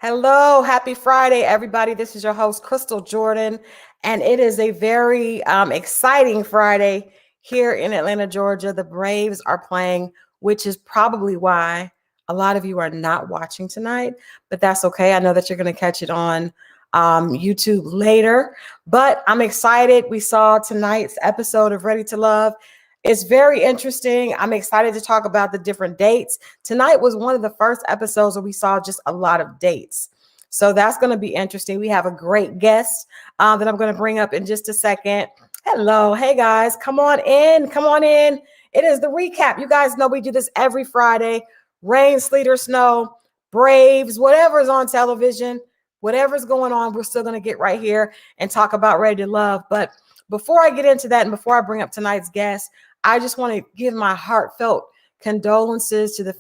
Hello, happy Friday, everybody. This is your host, Christal Jordan, and it is a very exciting Friday here in Atlanta, Georgia. The Braves are playing, which is probably why a lot of you are not watching tonight, but that's okay. I know that you're going to catch it on YouTube later, but I'm excited. We saw tonight's episode of Ready to Love. It's very interesting. I'm excited to talk about the different dates. Tonight was one of the first episodes where we saw just a lot of dates. So that's going to be interesting. We have a great guest that I'm going to bring up in just a second. Hello. Hey, guys. Come on in. Come on in. It is the recap. You guys know we do this every Friday. Rain, sleet, or snow, Braves, whatever's on television, whatever's going on, we're still going to get right here and talk about Ready to Love. But before I get into that and before I bring up tonight's guest, I just want to give my heartfelt condolences to the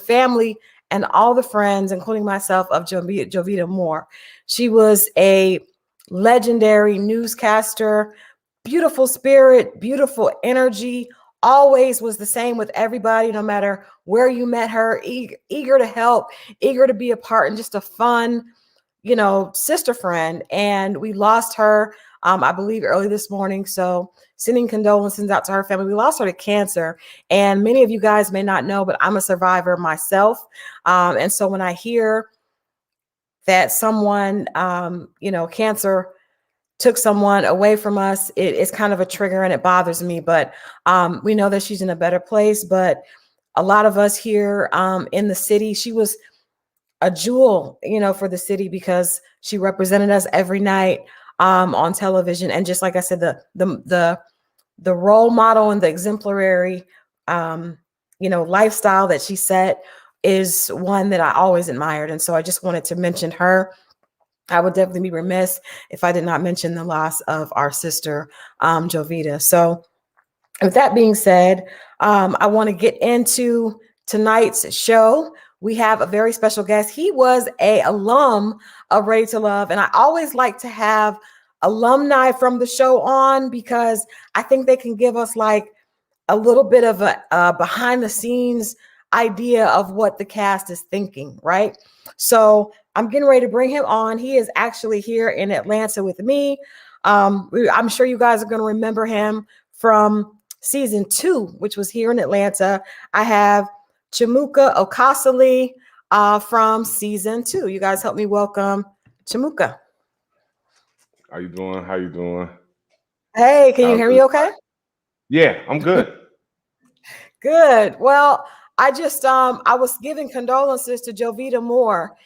family and all the friends, including myself, of Jovita Moore. She was a legendary newscaster, beautiful spirit, beautiful energy, always was the same with everybody, no matter where you met her, eager to help, eager to be a part, and just a fun, sister friend. And we lost her, I believe, early this morning. So sending condolences out to her family. We lost her to cancer. And many of you guys may not know, but I'm a survivor myself. And so when I hear that someone, cancer took someone away from us, it's kind of a trigger and it bothers me. But we know that she's in a better place. But a lot of us here in the city, she was a jewel, for the city because she represented us every night on television. And just like I said, the role model and the exemplary, lifestyle that she set is one that I always admired. And so I just wanted to mention her. I would definitely be remiss if I did not mention the loss of our sister, Jovita. So with that being said, I want to get into tonight's show. We have a very special guest. He was an alum of Ready to Love, and I always like to have alumni from the show on because I think they can give us like a little bit of a behind the scenes idea of what the cast is thinking, right? So I'm getting ready to bring him on. He is actually here in Atlanta with me. I'm sure you guys are going to remember him from season 2, which was here in Atlanta. I have Chimuka Okasali from season 2. You guys help me welcome Chimuka. How you doing? How you doing? Hey, can you hear me okay? Yeah, I'm good. Good. Well, I was giving condolences to Jovita Moore.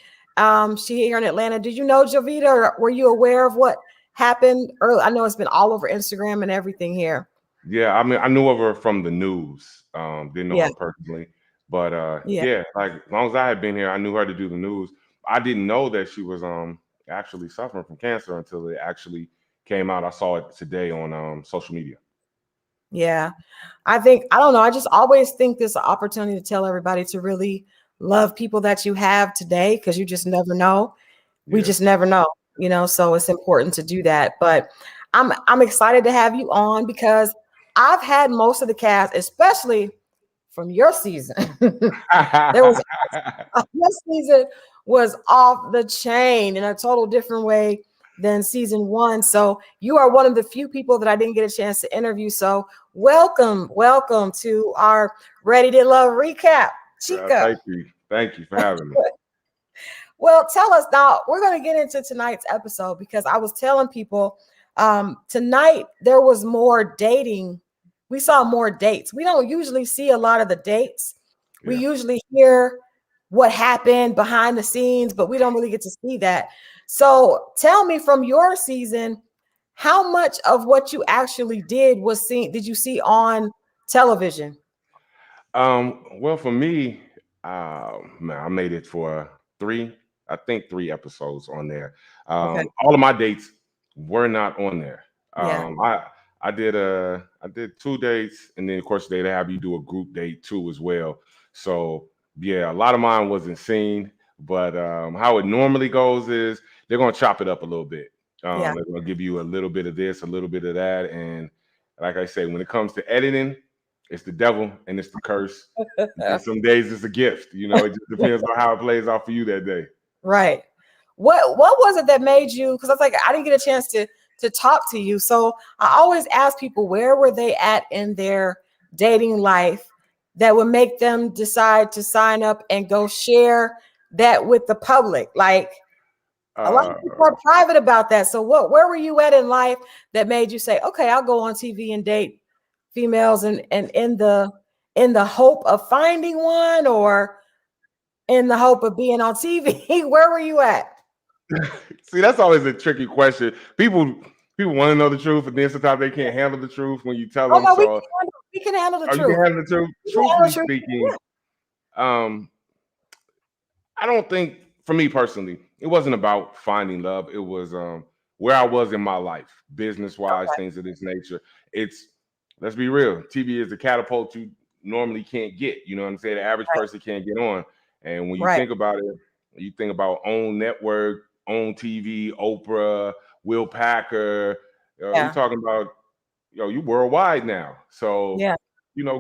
She here in Atlanta. Did you know Jovita, or were you aware of what happened early? I know it's been all over Instagram and everything here. Yeah, I mean, I knew of her from the news. Didn't know Yeah. her personally, but Yeah. yeah, like as long as I had been here, I knew her to do the news. I didn't know that she was actually suffering from cancer until it actually came out. I saw it today on social media. Yeah. I don't know. I just always think this is an opportunity to tell everybody to really love people that you have today, because you just never know. We Yeah. just never know, so it's important to do that. But I'm excited to have you on because I've had most of the cast, especially from your season. There was Your season was off the chain in a total different way than season 1. So you are one of the few people that I didn't get a chance to interview. So welcome to our Ready to Love recap, Chica. Thank you for having me. Well, tell us now. We're going to get into tonight's episode because I was telling people tonight there was more dating. We saw more dates. We don't usually see a lot of the dates. We Yeah. usually hear what happened behind the scenes, but we don't really get to see that. So tell me, from your season, how much of what you actually did you see on television? Well, for me, man, I made it for I think 3 episodes on there. Okay. All of my dates were not on there. Yeah. I did 2 dates, and then of course they have you do a group date too as well. So yeah, a lot of mine wasn't seen, but how it normally goes is they're gonna chop it up a little bit. Yeah. They're gonna give you a little bit of this, a little bit of that, and like I say, when it comes to editing, it's the devil and it's the curse. And some days it's a gift. It just depends on how it plays out for you that day. Right. What was it that made you? Because I was like, I didn't get a chance to talk to you. So I always ask people, where were they at in their dating life that would make them decide to sign up and go share that with the public? Like, a lot Uh, of people are private about that. So where were you at in life that made you say, okay, I'll go on TV and date females, and in the hope of finding one, or in the hope of being on TV? Where were you at? See, that's always a tricky question. People want to know the truth, and then sometimes they can't handle the truth when you tell Oh them. no, So, we can handle the oh, you truth. can handle the truth. We can handle the Truthfully truth. speaking, um, I don't think, for me personally, it wasn't about finding love. It was where I was in my life, business wise, Okay. things of this nature. It's, let's be real, TV is a catapult you normally can't get. You know what I'm saying? The average Right. person can't get on. And when you Right. think about it, you think about own network, own TV, Oprah, Will Packer. You Yeah. talking about, you worldwide now. So, Yeah.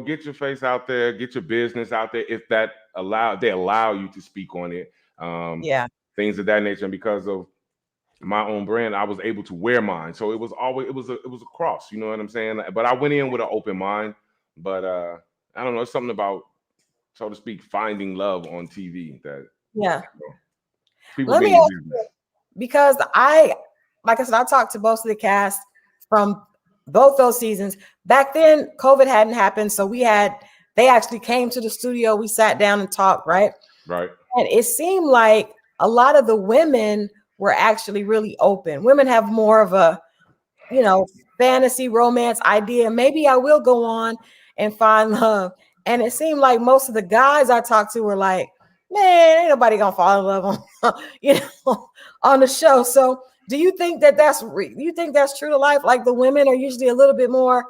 get your face out there, get your business out there if they allow you to speak on it. Um, Yeah. Things of that nature. And because of my own brand, I was able to wear mine. So it was a cross, you know what I'm saying? But I went in with an open mind. But I don't know, it's something about, so to speak, finding love on TV that Yeah. people Let get me in your ask business. you, because like I said, I talked to most of the cast from both those seasons. Back then, COVID hadn't happened. So they actually came to the studio. We sat down and talked, right? Right. And it seemed like a lot of the women were actually really open. Women have more of a, fantasy romance idea. Maybe I will go on and find love. And it seemed like most of the guys I talked to were like, man, ain't nobody gonna fall in love on, on the show. So do you think you think that's true to life? Like, the women are usually a little bit more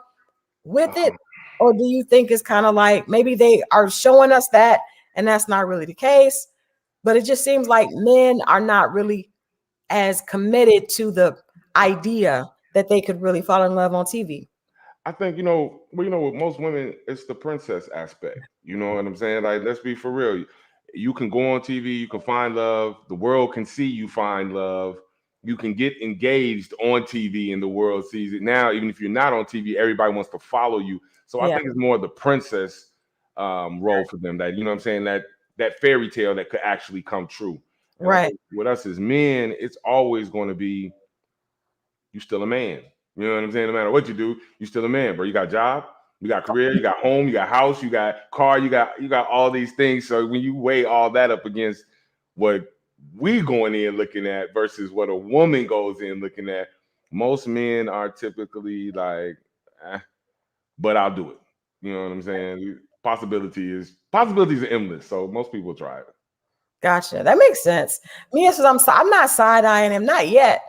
with it? Or do you think it's kind of like maybe they are showing us that and that's not really the case? But it just seems like men are not really as committed to the idea that they could really fall in love on TV. I think, with most women, it's the princess aspect. You know what I'm saying? Like, let's be for real. You can go on TV, you can find love. The world can see you find love. You can get engaged on TV, and the world sees it. Now, even if you're not on TV, everybody wants to follow you. So I Yeah, think it's more the princess role for them. That, you know what I'm saying? That fairy tale that could actually come true. And I right, think with us as men, it's always going to be, you still a man. You know what I'm saying? No matter what you do, you still a man, bro. You got a job, you got career, you got home, you got house, you got car, you got all these things. So when you weigh all that up against what we going in looking at versus what a woman goes in looking at, most men are typically like, but I'll do it. You know what I'm saying? Possibilities are endless. So most people try it. gotcha. That makes sense. Me, it's I'm not side eyeing him, not yet.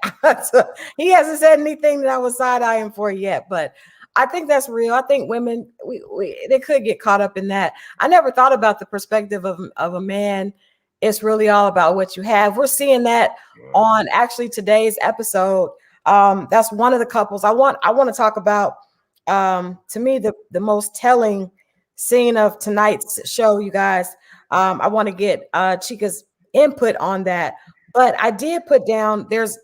So he hasn't said anything that I was side eyeing for yet, but I think that's real. I think women, they could get caught up in that. I never thought about the perspective of a man. It's really all about what you have. We're seeing that on actually today's episode. That's one of the couples I want to talk about. To me, the most telling scene of tonight's show, you guys. I want to get Chica's input on that. But I did put down, there's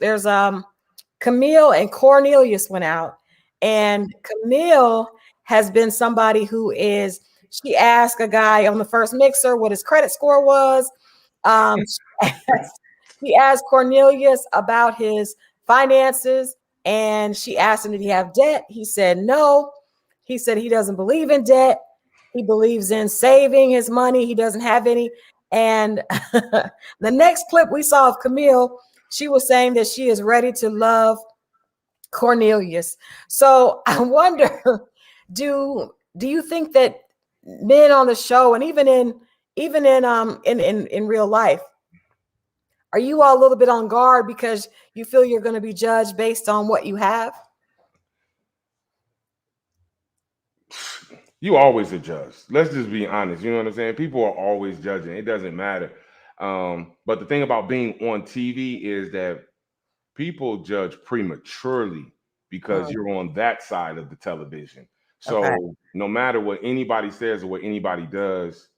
Camille and Cornelius went out, and Camille has been somebody who is, she asked a guy on the first mixer what his credit score was. She asked Cornelius about his finances, and she asked him, did he have debt? He said no. He said he doesn't believe in debt. He believes in saving his money. He doesn't have any. And the next clip we saw of Camille, she was saying that she is ready to love Cornelius. So I wonder, do you think that men on the show, and even in real life, are you all a little bit on guard because you feel you're going to be judged based on what you have? You always a judge. Let's just be honest. You know what I'm saying? People are always judging. It doesn't matter. But the thing about being on TV is that people judge prematurely because Mm, you're on that side of the television. okay. So no matter what anybody says or what anybody does,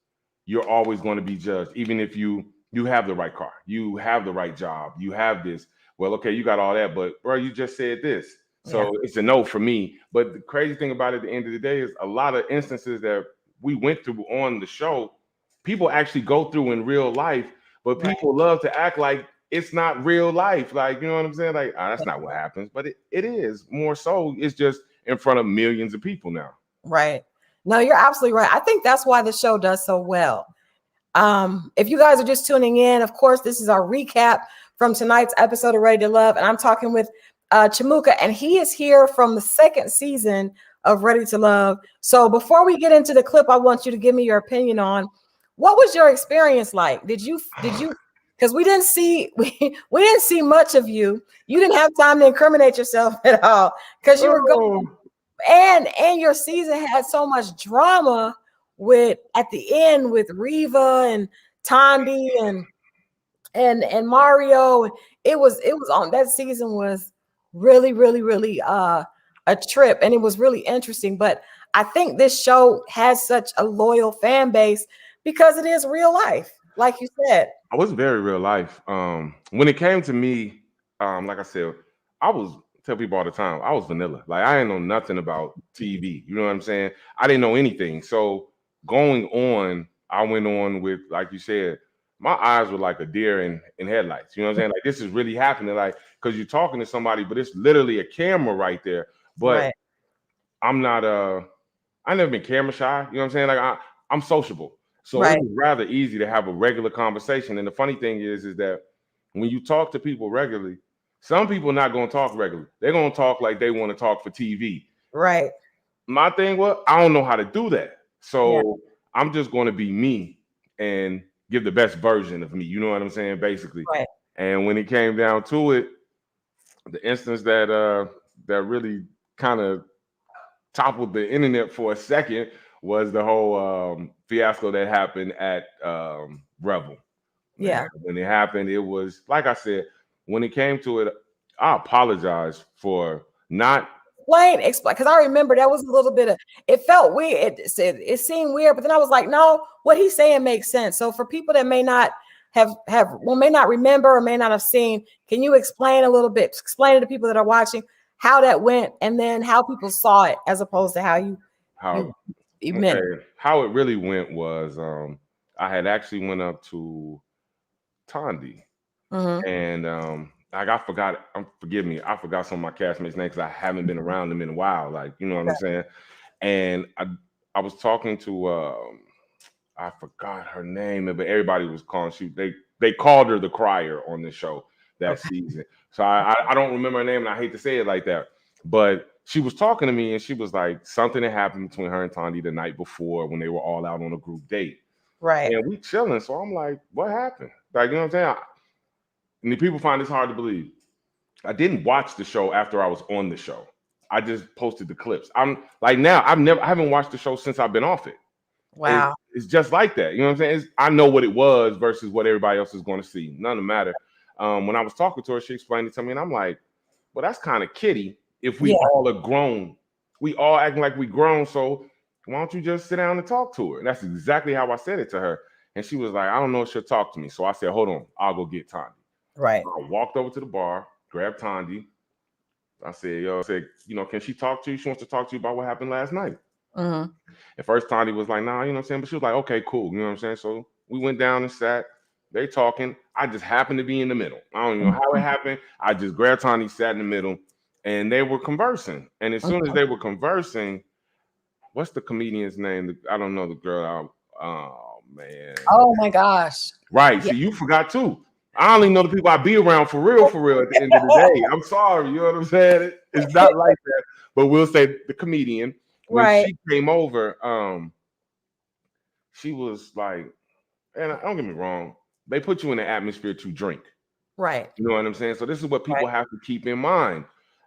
you're always going to be judged. Even if you you have the right car, you have the right job, you have this. Well, okay, you got all that, but bro, you just said this. Yeah. So it's a no for me. But the crazy thing about it at the end of the day is a lot of instances that we went through on the show, people actually go through in real life, but Right. people love to act like it's not real life. Like, you know what I'm saying? Like, that's not what happens. But it is more so. It's just in front of millions of people now. Right. No, you're absolutely right. I think that's why the show does so well. If you guys are just tuning in, of course, this is our recap from tonight's episode of Ready to Love, and I'm talking with Chimuka, and he is here from the second season of Ready to Love. So before we get into the clip, I want you to give me your opinion on what was your experience like? Did you because we didn't see we didn't see much of you. You didn't have time to incriminate yourself at all because you were going, and your season had so much drama with at the end with Reva and Tondi and Mario. It was on that season was really a trip, and it was really interesting. But I think this show has such a loyal fan base because it is real life, like you said. I was very real life. When it came to me, like I said, I was tell people all the time, I was vanilla. Like I didn't know nothing about TV. You know what I'm saying? I didn't know anything. So going on, I went on with, like you said, my eyes were like a deer in headlights. You know what I'm saying? Like this is really happening. Like, because you're talking to somebody, but it's literally a camera right there. But Right, I'm not I never been camera shy. You know what I'm saying? Like I'm sociable. So it right, was rather easy to have a regular conversation. And the funny thing is that when you talk to people regularly, some people are not going to talk regularly. They're going to talk like they want to talk for TV. right. My thing was, I don't know how to do that. Yeah, So I'm just going to be me and give the best version of me. You know what I'm saying? Basically. right. And when it came down to it, the instance that really kind of toppled the internet for a second was the whole fiasco that happened at Revel. Man, Yeah. when it happened, it was like I said. When it came to it, I apologize for not. Explain, because I remember that was a little bit of it felt weird. It seemed weird, but then I was like, no, what he's saying makes sense. So for people that may not may not remember or may not have seen, can you explain a little bit? Explain to the people that are watching how that went, and then how people saw it as opposed to how How you you meant it. okay? How it really went was I had actually went up to Tondi Mm-hmm. and like I forgot. Forgive me, I forgot some of my castmates' names because I haven't been around them in a while. Like you know what I'm saying. And I was talking to I forgot her name, but everybody was calling. They called her the crier on the show that Okay. season. So I don't remember her name, and I hate to say it like that. But she was talking to me, and she was like, something had happened between her and Tondi the night before when they were all out on a group date, Right. and we chilling. So I'm like, what happened? Like you know what I'm saying? And the people find this hard to believe. I didn't watch the show after I was on the show. I just posted the clips. I'm like now I haven't watched the show since I've been off it. Wow. It's just like that. You know what I'm saying? I know what it was versus what everybody else is going to see. None of the matter. When I was talking to her, she explained it to me, and I'm like, well, that's kind of kiddie if we Yeah. all are grown. We all acting like we grown. So why don't you just sit down and talk to her? And that's exactly how I said it to her. And she was like, I don't know if she'll talk to me. So I said, hold on, I'll go get Tondi. Right. I walked over to the bar, grabbed Tondi. I said, can she talk to you? She wants to talk to you about what happened last night. Mm-hmm. At first, Tondi was like, nah, you know what I'm saying? But she was like, okay, cool. You know what I'm saying? So we went down and sat. They talking. I just happened to be in the middle. I don't even know how it happened. I just grabbed Tondi, sat in the middle, and they were conversing. And as soon as they were conversing, what's the comedian's name? I don't know the girl. Oh, man. Oh my gosh. Right. Yeah. See, you forgot too. I only know the people I be around for real at the end of the day. I'm sorry. You know what I'm saying? It's not like that. But we'll say the comedian, when Right. she came over, she was like, and don't get me wrong, they put you in the atmosphere to drink. Right. You know what I'm saying? So this is what people Right. have to keep in mind.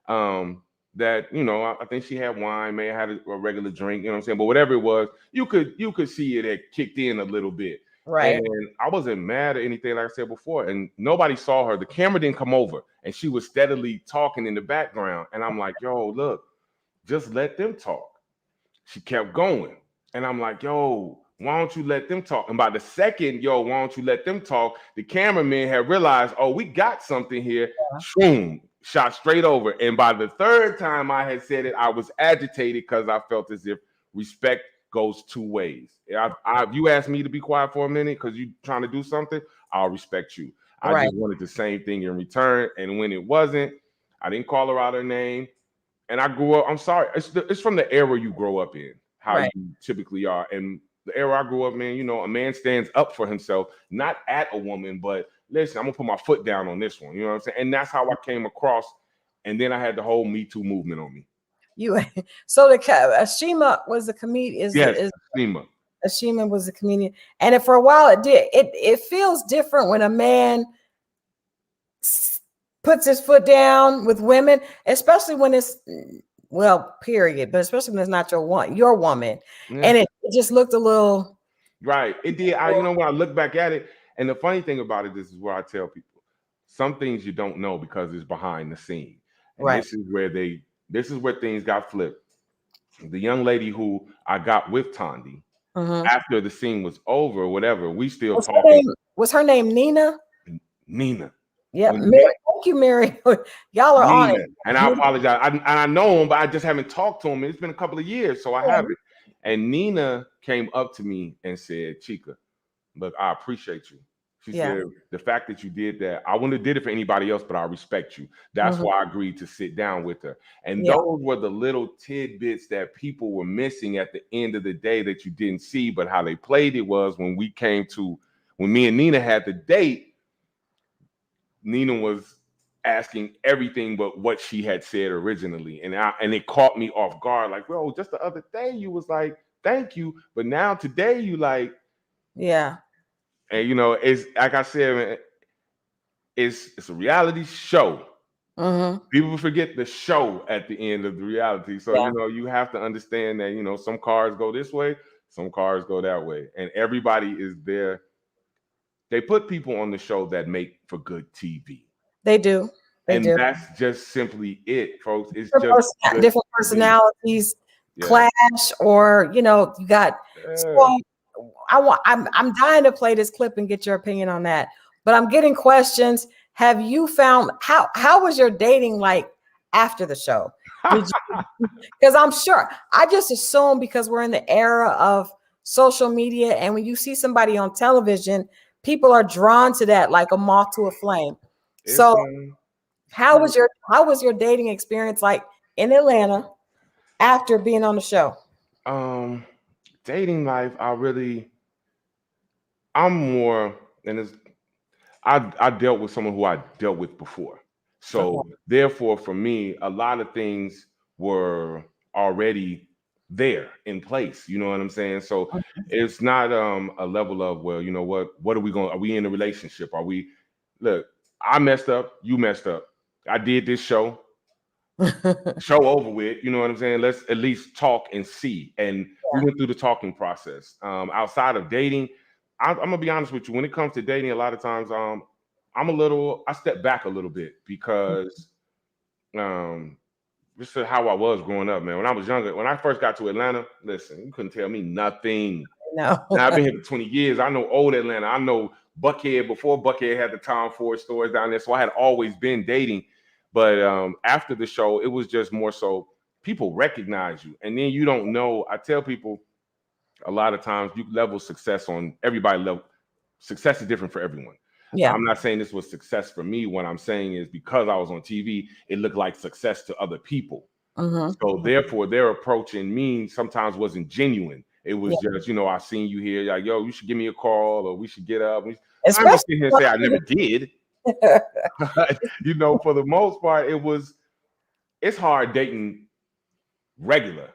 That I think she had wine, may have had a regular drink, you know what I'm saying? But whatever it was, you could see it had kicked in a little bit. Right. And I wasn't mad at anything, like I said before, and nobody saw her. The camera didn't come over, and she was steadily talking in the background. And I'm like, yo, look, just let them talk. She kept going. And I'm like, yo, Why don't you let them talk? And by the second, yo, why don't you let them talk? The cameraman had realized, oh, we got something here. Boom, shot straight over. And by the third time I had said it, I was agitated because I felt as if respect goes two ways. You asked me to be quiet for a minute because you trying to do something, I'll respect you. I Right. just wanted the same thing in return. And when it wasn't, I didn't call her out her name. And I grew up, I'm sorry, it's from the era you grow up in, how Right. you typically are. And the era I grew up in, you know, a man stands up for himself, not at a woman, but listen, I'm gonna put my foot down on this one. You know what I'm saying? And that's how I came across. And then I had the whole Me Too movement on me. You so the Ashima was a comedian. Yes, Is Seema. Ashima was a comedian, and for a while it feels different when a man puts his foot down with women, especially when it's period, but especially when it's not your woman, Yeah. and it just looked a little right. It did. You know, when I look back at it, and the funny thing about it, this is where I tell people some things you don't know because it's behind the scene, and right. this is where things got flipped. The young lady who I got with Tandy, after the scene was over, whatever, we still talking. Was her name Nina? Nina. Yeah, Mary. Thank you, Mary. Y'all are Nina. on it. And I apologize. I know him, but I just haven't talked to him. It's been a couple of years, so I haven't. And Nina came up to me and said, Chica, look, I appreciate you. She said, the fact that you did that, I wouldn't have did it for anybody else, but I respect you. That's why I agreed to sit down with her. And those were the little tidbits that people were missing at the end of the day that you didn't see, but how they played it was when me and Nina had the date, Nina was asking everything but what she had said originally. And it caught me off guard. Like, bro, just the other day you was like, thank you. But now today you like, yeah. And, you know, it's like I said, man, it's a reality show. People forget the show at the end of the reality. So, you know, you have to understand that, you know, some cars go this way, some cars go that way. And everybody is there. They put people on the show that make for good TV. They do. And that's just simply it, folks. It's different personalities clash, or, you know, you got. So I'm dying to play this clip and get your opinion on that. But I'm getting questions. Have you found how was your dating like after the show? Because I'm sure I just assume because we're in the era of social media, and when you see somebody on television, people are drawn to that like a moth to a flame. So how was your dating experience like in Atlanta after being on the show? Dating life, I'm more, and I dealt with someone who I dealt with before. So therefore, for me, a lot of things were already there in place. You know what I'm saying? So it's not a level of, well, you know what are we in a relationship? Look, I messed up, you messed up. I did this show. Show over with, you know what I'm saying? Let's at least talk and see. And we went through the talking process. Outside of dating, I'm gonna be honest with you. When it comes to dating, a lot of times, I step back a little bit because this is how I was growing up, man. When I was younger, when I first got to Atlanta, listen, you couldn't tell me nothing. No. Now I've been here for 20 years. I know old Atlanta. I know Buckhead before Buckhead had the Tom Ford stores down there. So I had always been dating. But after the show, it was just more so people recognize you. And then you don't know. I tell people a lot of times you level success on everybody level. Success is different for everyone. Yeah. I'm not saying this was success for me. What I'm saying is because I was on TV, it looked like success to other people. So therefore, their approaching me sometimes wasn't genuine. It was just, you know, I seen you here, like, yo, you should give me a call, or we should get up. I'm gonna sit here and say I never did. You know, for the most part, it's hard dating regular.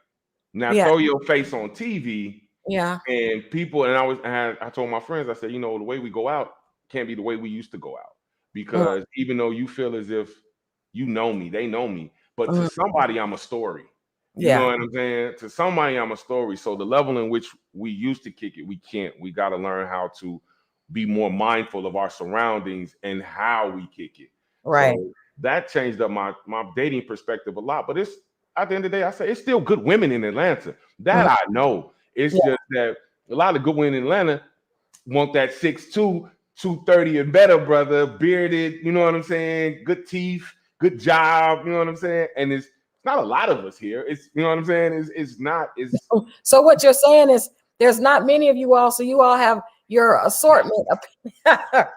Now throw your face on TV, and people, and I told my friends, I said, you know, the way we go out can't be the way we used to go out, because even though you feel as if you know me, they know me, but to somebody I'm a story. You know what I'm saying? To somebody I'm a story. So the level in which we used to kick it, we can't. We got to learn how to be more mindful of our surroundings and how we kick it. Right. So that changed up my dating perspective a lot. But it's at the end of the day, I say it's still good women in Atlanta. That I know. It's just that a lot of good women in Atlanta want that 6'2", 230 and better, brother, bearded, you know what I'm saying? Good teeth, good job, you know what I'm saying? And it's not a lot of us here. It's, you know what I'm saying? It's not. So what you're saying is there's not many of you all, so you all have your assortment. You know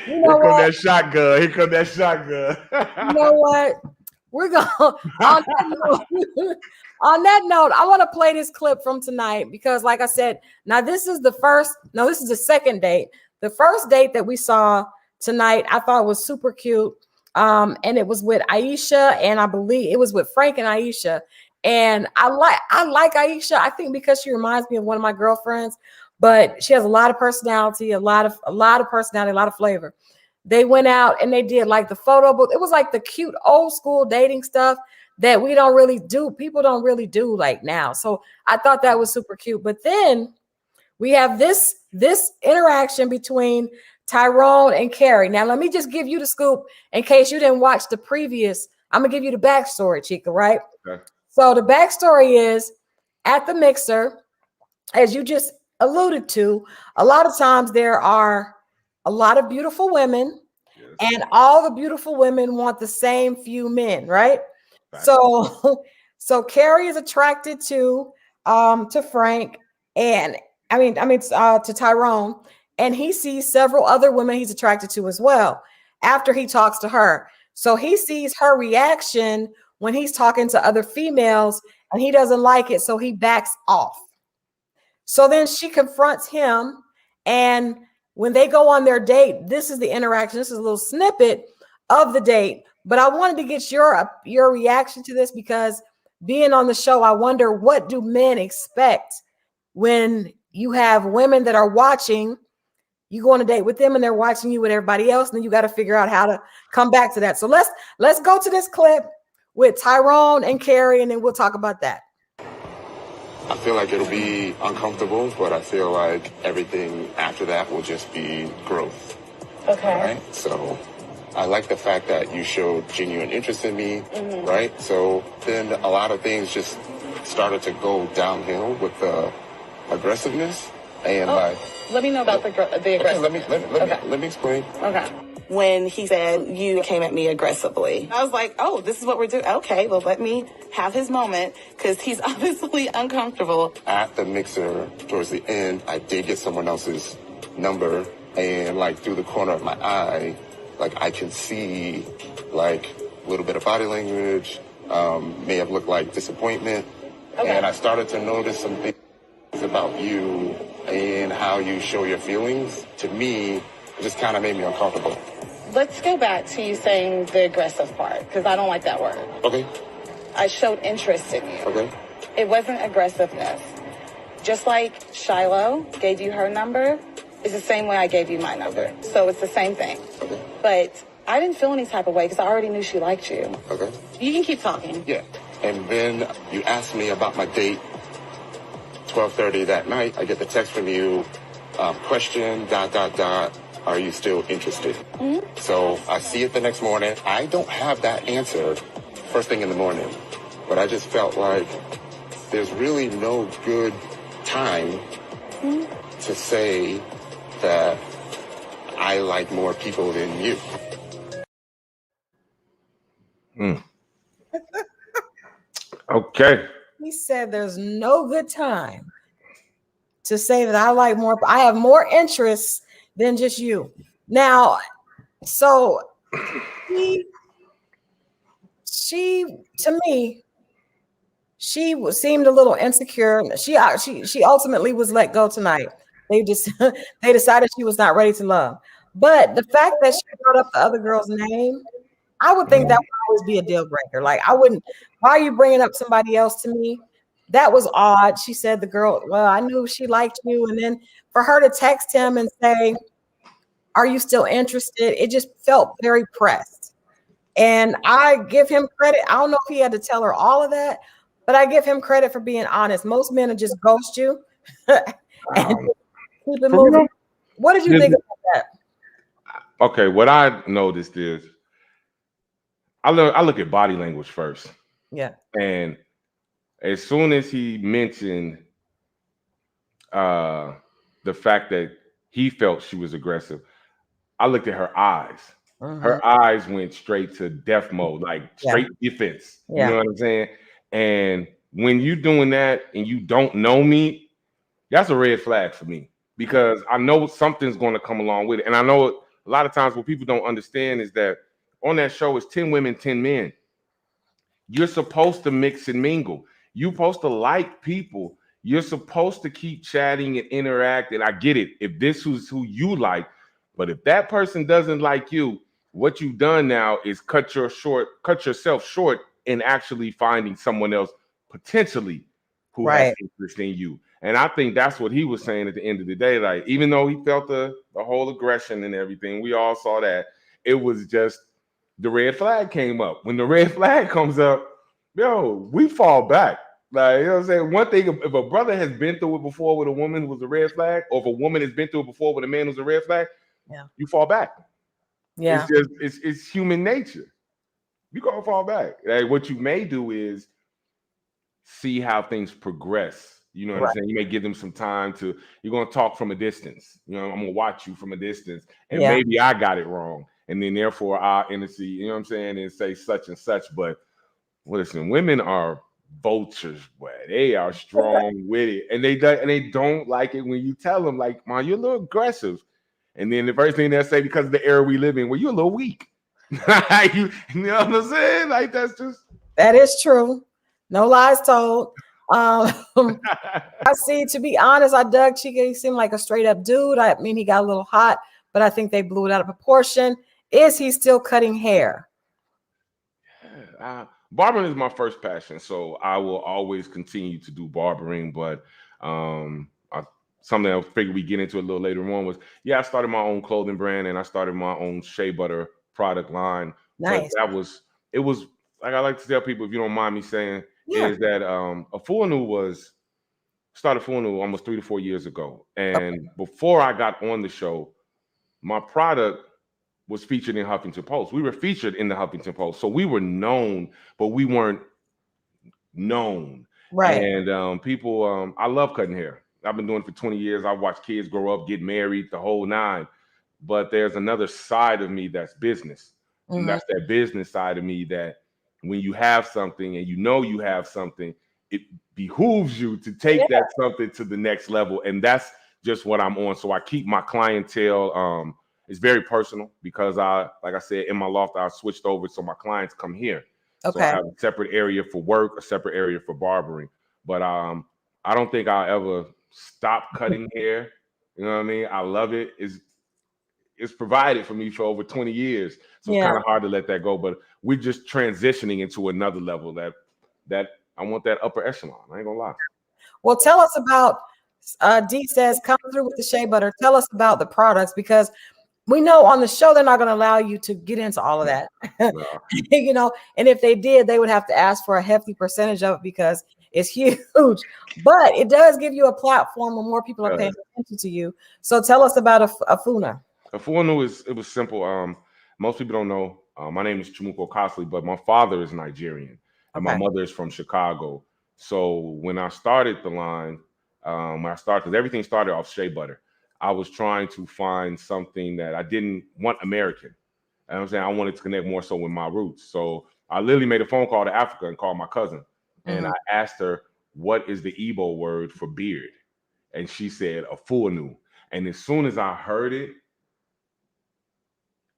Here come what? that shotgun. Here come that shotgun. You know what? We're going on on that note, I want to play this clip from tonight because, like I said, now this is the second date. The first date that we saw tonight, I thought was super cute. And it was with Aisha, and I believe it was with Frank and Aisha. And I like Aisha, I think, because she reminds me of one of my girlfriends, but she has a lot of personality, a lot of personality, a lot of flavor. They went out and they did like the photo booth. It was like the cute old school dating stuff that we don't really do. People don't really do like now. So I thought that was super cute. But then we have this interaction between Tyrone and Carrie. Now, let me just give you the scoop in case you didn't watch the previous. I'm going to give you the backstory, Chica, right? Okay. So the backstory is at the mixer, as you just alluded to, a lot of times there are a lot of beautiful women, yes, and all the beautiful women want the same few men, right? Right. So Carrie is attracted to Frank, and to Tyrone, and he sees several other women he's attracted to as well after he talks to her. So he sees her reaction when he's talking to other females, and he doesn't like it, so he backs off. So then she confronts him, and when they go on their date, this is the interaction. This is a little snippet of the date, but I wanted to get your reaction to this because being on the show, I wonder, what do men expect when you have women that are watching? You go on a date with them and they're watching you with everybody else, and then you got to figure out how to come back to that. So let's go to this clip with Tyrone and Carrie, and then we'll talk about that. I feel like it'll be uncomfortable, but I feel like everything after that will just be growth. Okay. Right? So I like the fact that you showed genuine interest in me, right? So then a lot of things just started to go downhill with the aggressiveness. And let me know about the aggressiveness. Okay, let me explain. Okay. When he said you came at me aggressively, I was like, oh, this is what we're doing. Okay, well, let me have his moment because he's obviously uncomfortable. At the mixer, towards the end, I did get someone else's number, and like through the corner of my eye, like I can see like a little bit of body language, may have looked like disappointment. Okay. And I started to notice some things about you and how you show your feelings. To me, it just kind of made me uncomfortable. Let's go back to you saying the aggressive part, because I don't like that word. Okay. I showed interest in you. Okay. It wasn't aggressiveness. Just like Shiloh gave you her number, it's the same way I gave you my number. Okay. So it's the same thing. Okay. But I didn't feel any type of way because I already knew she liked you. Okay. You can keep talking. Yeah. And then you asked me about my date. 12:30 that night, I get the text from you, question, ... Are you still interested? Mm-hmm. So I see it the next morning. I don't have that answer first thing in the morning, but I just felt like there's really no good time to say that I like more people than you. Okay. He said there's no good time to say that I have more interests than just you. Now, so she to me, she seemed a little insecure. She ultimately was let go tonight. They decided she was not ready to love. But the fact that she brought up the other girl's name, I would think that would always be a deal breaker. Like, I wouldn't. Why are you bringing up somebody else to me? That was odd. She said the girl, well, I knew she liked you. And then for her to text him and say, are you still interested? It just felt very pressed. And I give him credit. I don't know if he had to tell her all of that, but I give him credit for being honest. Most men will just ghost you and keep it moving. What did you think about that? Okay, what I noticed is I look at body language first. Yeah. And as soon as he mentioned the fact that he felt she was aggressive, I looked at her eyes. Mhm. Her eyes went straight to death mode, like straight defense. You know what I'm saying? And when you're doing that and you don't know me, that's a red flag for me, because I know something's going to come along with it. And I know a lot of times what people don't understand is that on that show it's 10 women, 10 men. You're supposed to mix and mingle. You're supposed to like people. You're supposed to keep chatting and interact. And I get it, if this is who you like, but if that person doesn't like you, what you've done now is cut yourself short in actually finding someone else potentially who has interest in you. And I think that's what he was saying at the end of the day. Like, even though he felt the whole aggression and everything, we all saw that. It was just the red flag came up. When the red flag comes up, yo, we fall back. Like, you know what I'm saying? One thing, if a brother has been through it before with a woman who was a red flag, or if a woman has been through it before with a man who's a red flag, you fall back. Yeah. It's human nature. You gonna fall back. Like, what you may do is see how things progress. You know what I'm saying? You may give them some time to, you're gonna talk from a distance. You know, I'm gonna watch you from a distance, and maybe I got it wrong. And then therefore I'll intercede, you know what I'm saying, and say such and such. But listen, women are vultures, boy. They are strong with it. And they don't like it when you tell them, like, man, you're a little aggressive. And then the first thing they'll say, because of the era we live in, well, you're a little weak. You know what I'm saying? Like, that is true. No lies told. I see, to be honest, I dug Chica. He seemed like a straight up dude. I mean, he got a little hot, but I think they blew it out of proportion. Is he still cutting hair? Barbering is my first passion, so I will always continue to do barbering. But something I figured we get into a little later on was, I started my own clothing brand, and I started my own shea butter product line. Nice. But it was like I like to tell people, if you don't mind me saying, is that started Fuanu almost 3 to 4 years ago. And before I got on the show, my product was featured in Huffington Post. We were featured in the Huffington Post. So we were known, but we weren't known. Right. And people, I love cutting hair. I've been doing it for 20 years. I've watched kids grow up, get married, the whole nine. But there's another side of me that's business. And that's that business side of me that when you have something and you know you have something, it behooves you to take that something to the next level. And that's just what I'm on. So I keep my clientele, it's very personal, because like I said, in my loft, I switched over so my clients come here. So I have a separate area for work, a separate area for barbering. But I don't think I'll ever stop cutting hair. You know what I mean? I love it. It's provided for me for over 20 years. So it's kind of hard to let that go. But we're just transitioning into another level that I want that upper echelon. I ain't gonna lie. Well, tell us about, D says, come through with the shea butter. Tell us about the products, because we know on the show they're not going to allow you to get into all of that. You know, and if they did, they would have to ask for a hefty percentage of it, because it's huge. But it does give you a platform where more people are paying attention to you. So tell us about a Funa. A Funa it was simple. Most people don't know. My name is Chimuka, but my father is Nigerian and my mother is from Chicago. So when I started the line, everything started off shea butter. I was trying to find something that I didn't want American. And I'm saying I wanted to connect more so with my roots. So I literally made a phone call to Africa and called my cousin. And I asked her, what is the Igbo word for beard? And she said, a fuanu. And as soon as I heard it,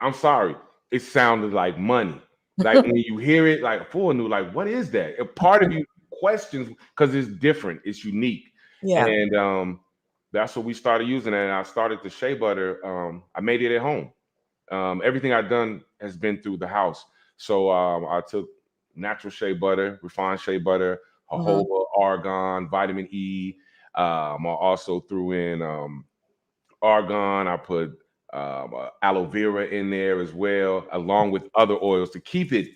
I'm sorry, it sounded like money. Like when you hear it, like a fuanu, like, what is that? A part of you questions, because it's different, it's unique. Yeah. And that's what we started using. And I started the shea butter. I made it at home. Everything I've done has been through the house. So I took natural shea butter, refined shea butter, jojoba, argan, vitamin E. I also threw in argan. I put aloe vera in there as well, along with other oils to keep it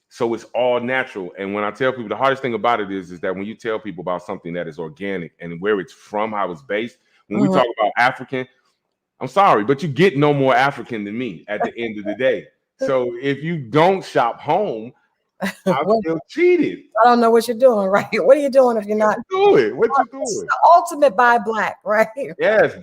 so it's all natural. And when I tell people, the hardest thing about it is that when you tell people about something that is organic and where it's from, how it's based, when we talk about African, I'm sorry, but you get no more African than me at the end of the day. So if you don't shop home, I still cheated. I don't know what you're doing, right? What are you doing if you're not doing? What you It's doing? the ultimate buy black, right? Yes,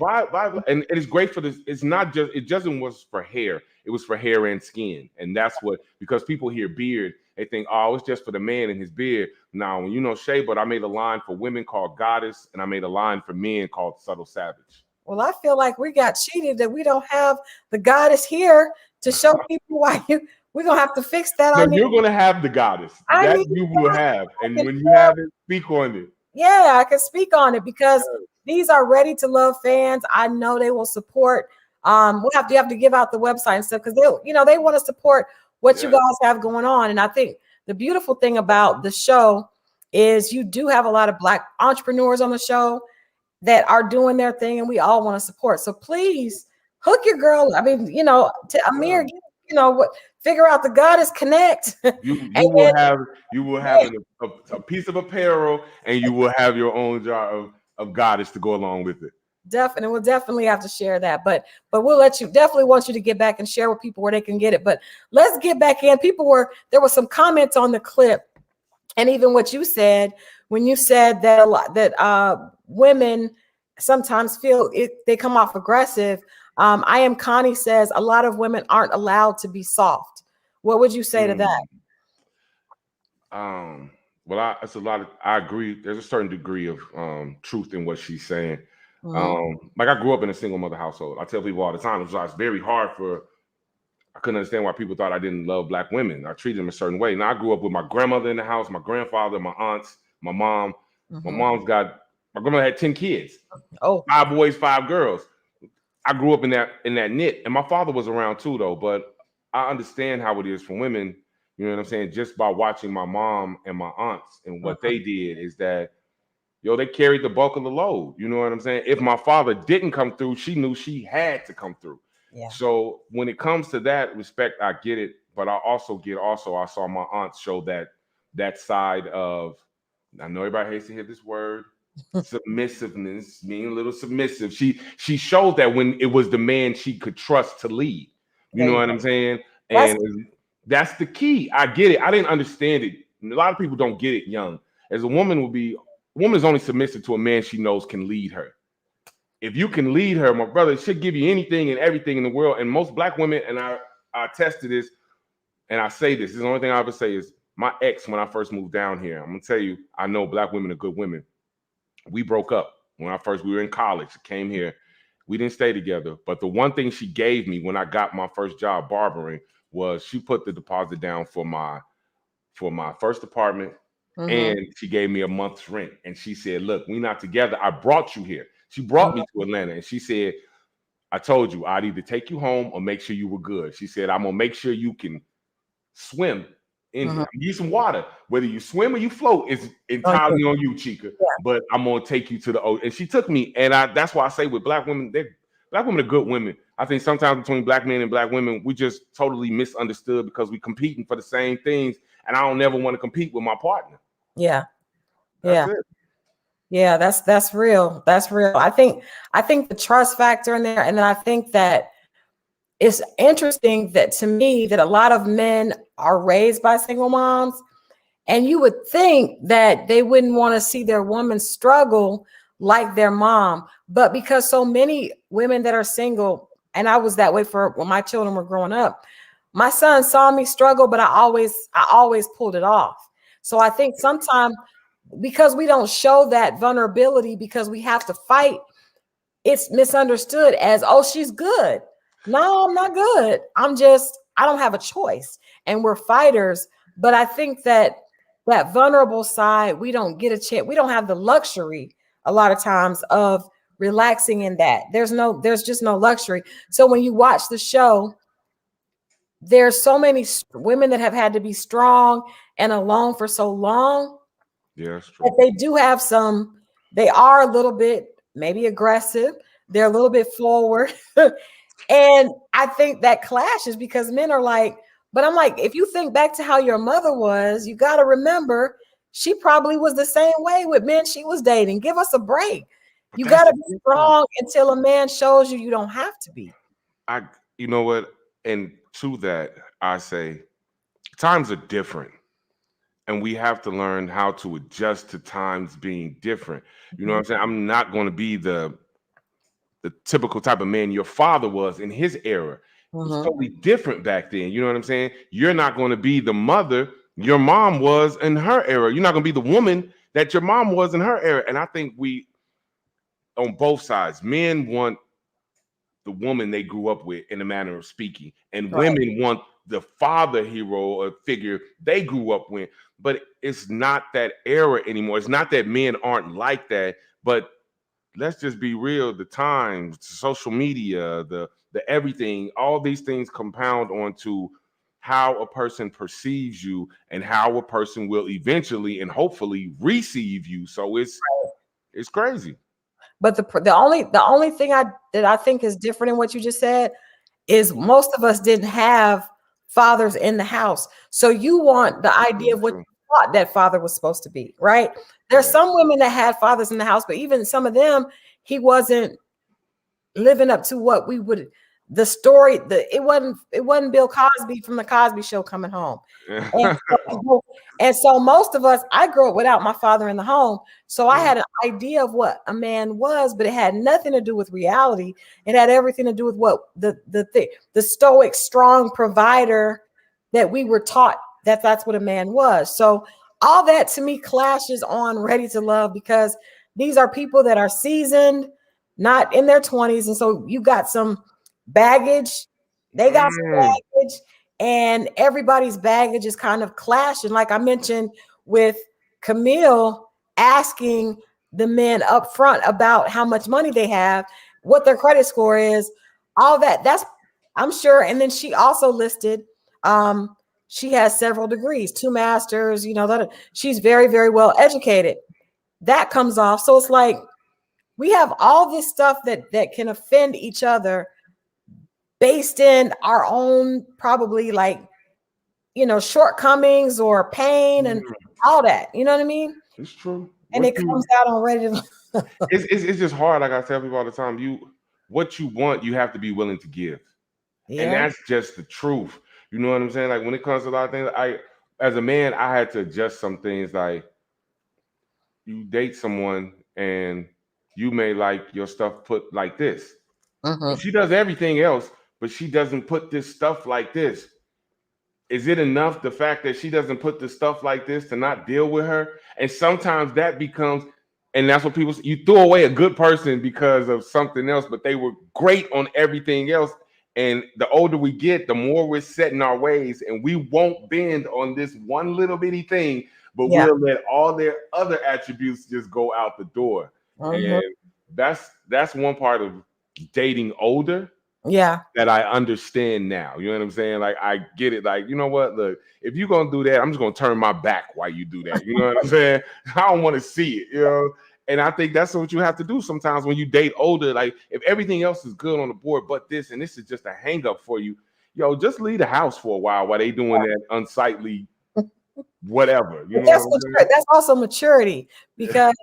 and it's great for this. It's not just it doesn't was for hair. It was for hair and skin, and that's what because people hear beard, they think, oh, it's just for the man and his beard. Now, when you know Shea, but I made a line for women called Goddess, and I made a line for men called Subtle Savage. Well, I feel like we got cheated that we don't have the Goddess here to show people why we're gonna have to fix that. No, you're gonna have the Goddess. That you will have, and when you have it, speak on it. Yeah, I can speak on it because these are ready to love fans. I know they will support. We'll have to give out the website and stuff because they want to support what you guys have going on. And I think the beautiful thing about the show is you do have a lot of Black entrepreneurs on the show that are doing their thing, and we all want to support. So please hook your girl. I mean, to Amir, figure out the Goddess Connect. You will have a piece of apparel, and you will have your own jar of Goddess to go along with it. Definitely, we'll definitely have to share that. But we'll definitely want you to get back and share with people where they can get it. But let's get back in. There were some comments on the clip, and even what you said when you said that women sometimes feel they come off aggressive. I am Connie says a lot of women aren't allowed to be soft. What would you say to that? Well, it's a lot of. I agree. There's a certain degree of truth in what she's saying. Like I grew up in a single mother household. I tell people all the time it was very hard I couldn't understand why people thought I didn't love Black women. I treated them a certain way. Now I grew up with my grandmother in the house, my grandfather, my aunts, my mom. My grandmother had 10 kids. 5 boys, 5 girls. I grew up in that knit, and my father was around too, though. But I understand how it is for women. You know what I'm saying? Just by watching my mom and my aunts, and what they did is that, they carried the bulk of the load. You know what I'm saying? If my father didn't come through, she knew she had to come through. Yeah. So when it comes to that respect, I get it, but I also I saw my aunt show that side of. I know everybody hates to hear this word. Submissiveness, being a little submissive. She showed that when it was the man she could trust to lead. You know what I'm saying? And that's the key. I get it. I didn't understand it. A lot of people don't get it young. As a woman is only submissive to a man she knows can lead her. If you can lead her, my brother, she'll give you anything and everything in the world. And most Black women, and I attest to this, and I say this is the only thing I ever say is my ex, when I first moved down here, I'm gonna tell you, I know Black women are good women. We broke up when we were in college, came here. We didn't stay together. But the one thing she gave me when I got my first job barbering was she put the deposit down for my first apartment, and she gave me a month's rent. And she said, look, we're not together. I brought you here. She brought me to Atlanta, and she said, I told you I'd either take you home or make sure you were good. She said, I'm gonna make sure you can swim. Need some water. Whether you swim or you float is entirely on you, Chica. Yeah. But I'm gonna take you to the ocean. And she took me, and that's why I say with Black women, Black women are good women. I think sometimes between Black men and Black women, we just totally misunderstood because we competing for the same things, and I don't never want to compete with my partner. Yeah, that's it. Yeah, that's real. That's real. I think the trust factor in there, and then I think that it's interesting that to me that a lot of men are raised by single moms, and you would think that they wouldn't want to see their woman struggle like their mom. But because so many women that are single, and I was that way when my children were growing up, my son saw me struggle, but I always pulled it off. So I think sometimes because we don't show that vulnerability because we have to fight, it's misunderstood as, oh, she's good. No, I'm not good. I don't have a choice. And we're fighters. But I think that vulnerable side, we don't get a chance. We don't have the luxury a lot of times of relaxing in that. There's just no luxury. So when you watch the show, there's so many women that have had to be strong and alone for so long. Yeah, that's true. But they do have they are a little bit maybe aggressive. They're a little bit forward. And I think that clashes because men are like, but I'm like, if you think back to how your mother was, you got to remember she probably was the same way with men she was dating. Give us a break. You got to be strong until a man shows you don't have to be. You know what? And to that, I say times are different. and we have to learn how to adjust to times being different. You know what I'm saying? I'm not going to be the typical type of man your father was in his era. It was totally different back then. You know what I'm saying? You're not going to be the mother your mom was in her era. You're not going to be the woman that your mom was in her era. And I think we, on both sides, men want the woman they grew up with in a manner of speaking, and women want the father hero or figure they grew up with. But it's not that era anymore. It's not that men aren't like that, but let's just be real. The times, social media, the everything, all these things compound onto how a person perceives you and how a person will eventually and hopefully receive you. So it's crazy. But the only thing that I think is different in what you just said is most of us didn't have fathers in the house. So you want the idea of what you thought that father was supposed to be, right? There's some women that had fathers in the house, but even some of them, he wasn't living up to what we would, the story, it wasn't Bill Cosby from the Cosby Show coming home. And so most of us, I grew up without my father in the home. So I had an idea of what a man was, but it had nothing to do with reality. It had everything to do with what the stoic, strong provider that we were taught that's what a man was. So all that to me clashes on Ready to Love, because these are people that are seasoned, not in their 20s. And so you got some baggage. They got some baggage, and everybody's baggage is kind of clashing. Like I mentioned with Camille asking the men up front about how much money they have, what their credit score is, all that. That's, I'm sure. And then she also listed, she has several degrees, 2 masters, that she's very, very well educated. That comes off. So it's like we have all this stuff that can offend each other based in our own probably shortcomings or pain and all that. You know what I mean? It's true. And it comes out on Ready to Love. It's just hard. Like I tell people all the time, what you want, you have to be willing to give. Yeah. And that's just the truth. You know what I'm saying? Like when it comes to a lot of things, as a man, I had to adjust some things. Like you date someone and you may like your stuff put like this. She does everything else, but she doesn't put this stuff like this. Is it enough, the fact that she doesn't put the stuff like this, to not deal with her? And sometimes that becomes, and that's what people say, you threw away a good person because of something else, but they were great on everything else. And the older we get, the more we're set in our ways, and we won't bend on this one little bitty thing, but we'll let all their other attributes just go out the door. And that's one part of dating older. Yeah, that I understand now. You know what I'm saying? Like I get it. Like, you know what? Look, if you're gonna do that, I'm just gonna turn my back while you do that. You know what I'm saying? I don't want to see it, And I think that's what you have to do sometimes when you date older. Like if everything else is good on the board, but this, and this is just a hang up for you, just leave the house for a while they doing that unsightly whatever. You know that's also maturity, because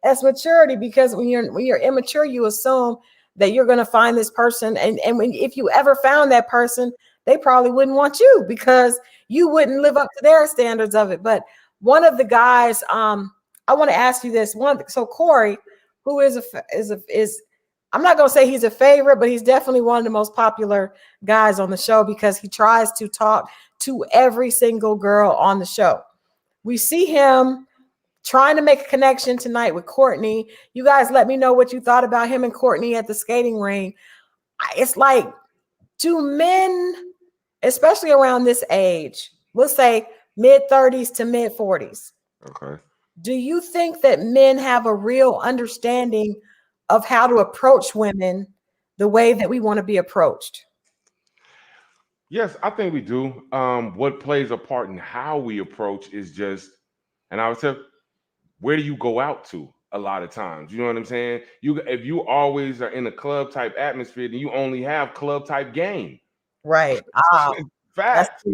that's maturity, because when you're immature, you assume that you're going to find this person. And if you ever found that person, they probably wouldn't want you because you wouldn't live up to their standards of it. But one of the guys, I want to ask you this one. So Corey, who is I'm not going to say he's a favorite, but he's definitely one of the most popular guys on the show because he tries to talk to every single girl on the show. We see him trying to make a connection tonight with Courtney. You guys let me know what you thought about him and Courtney at the skating ring. It's like, do men, especially around this age, let's say mid-30s to mid-40s, do you think that men have a real understanding of how to approach women the way that we want to be approached? Yes, I think we do. What plays a part in how we approach is just, and I would say, where do you go out to a lot of times? You know what I'm saying? If you always are in a club type atmosphere, then you only have club type game. Right. Fact.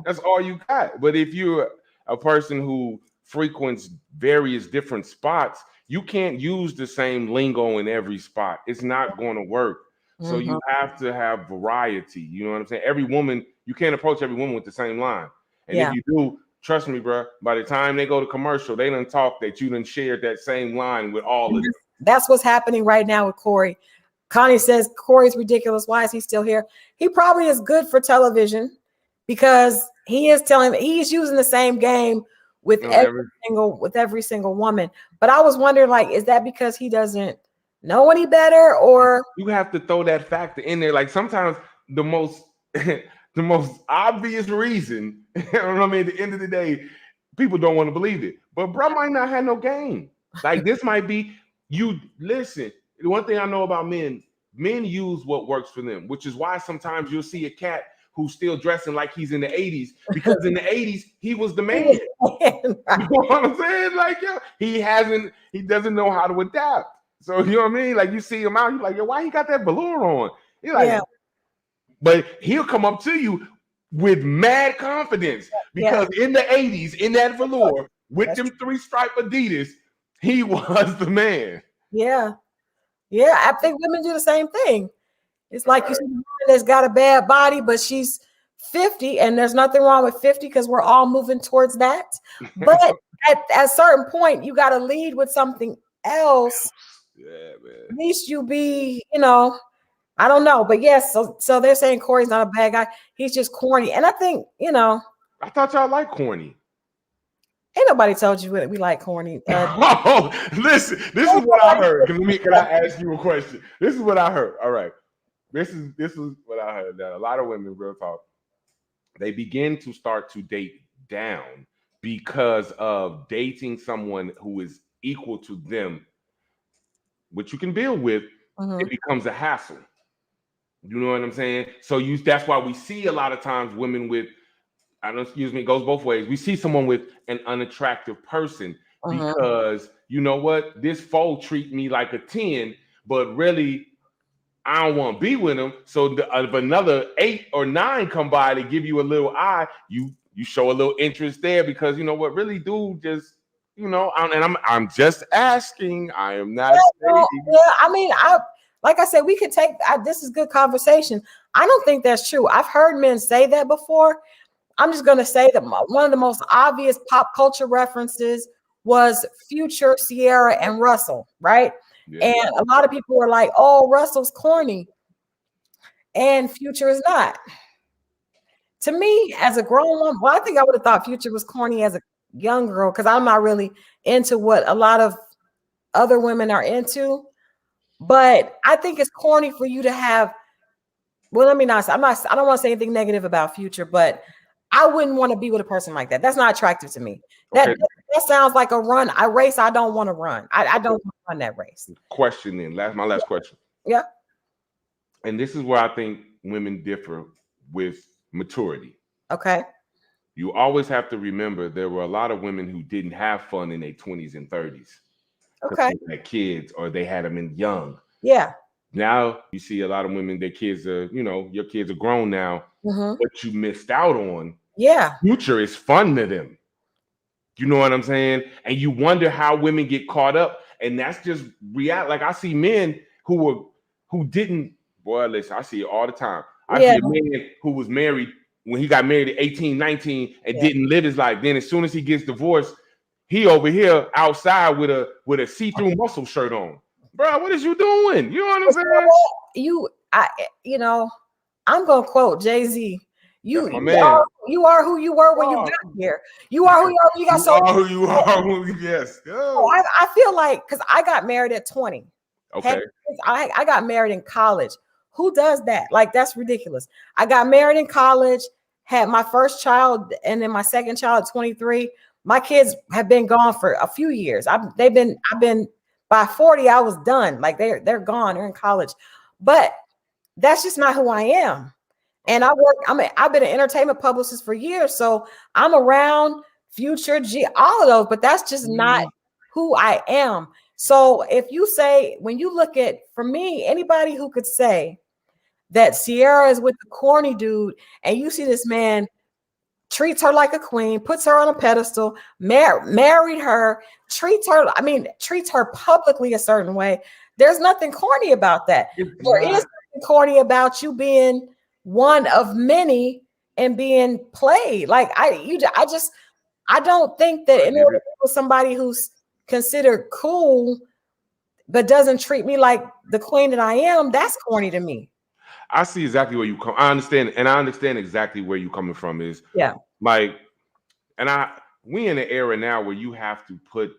That's all you got. But if you're a person who frequents various different spots, you can't use the same lingo in every spot. It's not going to work. So you have to have variety. You know what I'm saying? Every woman, you can't approach every woman with the same line. And if you do, trust me, bro. By the time they go to commercial, they done talk that you done shared that same line with all of them. That's what's happening right now with Corey. Connie says Corey's ridiculous. Why is he still here? He probably is good for television because he's using the same game with every single woman. But I was wondering, like, is that because he doesn't know any better, or you have to throw that factor in there? Like sometimes the most the most obvious reason, I mean, at the end of the day, people don't want to believe it. But bro might not have no game. Like this might be you. Listen, the one thing I know about men use what works for them, which is why sometimes you'll see a cat who's still dressing like he's in the 80s, because in the 80s he was the man. You know what I'm saying? Like, yo, he doesn't know how to adapt. So you know what I mean? Like you see him out, you're like, yo, why he got that velour on? You're like, but he'll come up to you with mad confidence because in the 80s, in that velour, with them 3-stripe Adidas, he was the man. Yeah. Yeah, I think women do the same thing. It's like you see a woman that's got a bad body, but she's 50, and there's nothing wrong with 50 because we're all moving towards that. But at a certain point, you got to lead with something else. Yeah, man. At least you be, I don't know. But yes, so they're saying Corey's not a bad guy. He's just corny. And I think, I thought y'all like corny. Ain't nobody told you we like corny. Listen, this is what I heard. Can I ask you a question? This is what I heard. All right. This is what I heard. That a lot of women, real talk, they begin to start to date down because of dating someone who is equal to them, which you can build with. It becomes a hassle. You know what I'm saying? So that's why we see a lot of times women with, it goes both ways. We see someone with an unattractive person because you know what? This foe treat me like a 10, but really I don't want to be with him. So if another 8 or 9 come by to give you a little eye, you show a little interest there because you know what? Really, dude, just I'm just asking. I am not. I mean, like I said, we could take. This is good conversation. I don't think that's true. I've heard men say that before. I'm just going to say that one of the most obvious pop culture references was Future, Sierra, and Russell, right? Yeah. And a lot of people were like, oh, Russell's corny and Future is not. To me, as a grown woman, I think I would have thought Future was corny as a young girl because I'm not really into what a lot of other women are into. But I think it's corny for you to have, well, let me not say, I don't want to say anything negative about Future, but I wouldn't want to be with a person like that. That's not attractive to me. That sounds like a race I don't want to run. I don't want to run that race. Question then, my last question. Yeah. And this is where I think women differ with maturity. Okay. You always have to remember there were a lot of women who didn't have fun in their 20s and 30s. Okay. They had kids or they had them in young. Yeah. Now you see a lot of women, their kids are, your kids are grown now. What you missed out on. Yeah. Future is fun to them. You know what I'm saying? And you wonder how women get caught up. And that's just reality. Like I see men who didn't, boy, listen, I see it all the time. I see a man who was married when he got married at 18, 19 and didn't live his life. Then as soon as he gets divorced, he over here outside with a see-through muscle shirt on. Bro, what is you doing? You know what I'm saying? I'm gonna quote Jay-Z. You are who you were when you got here. You are who you are when you got so. You are who you are when yes. I feel like because I got married at 20. Okay. I got married in college. Who does that? Like that's ridiculous. I got married in college, had my first child, and then my second child at 23. My kids have been gone for a few years. I've been by 40. I was done. Like they're gone. They're in college, but that's just not who I am. And I've been an entertainment publicist for years, so I'm around Future, all of those, but that's just not who I am. So if you say, when you look at, for me, anybody who could say that Sierra is with the corny dude, and you see this man treats her like a queen, puts her on a pedestal, married her, treats her publicly a certain way. There's nothing corny about that. There is something corny about you being one of many and being played. Like I don't think that I in get order it. for somebody who's considered cool but doesn't treat me like the queen that I am, that's corny to me. I see exactly where you come. I understand, and I understand exactly where you're coming from. Is Yeah. like, and we in an era now where you have to put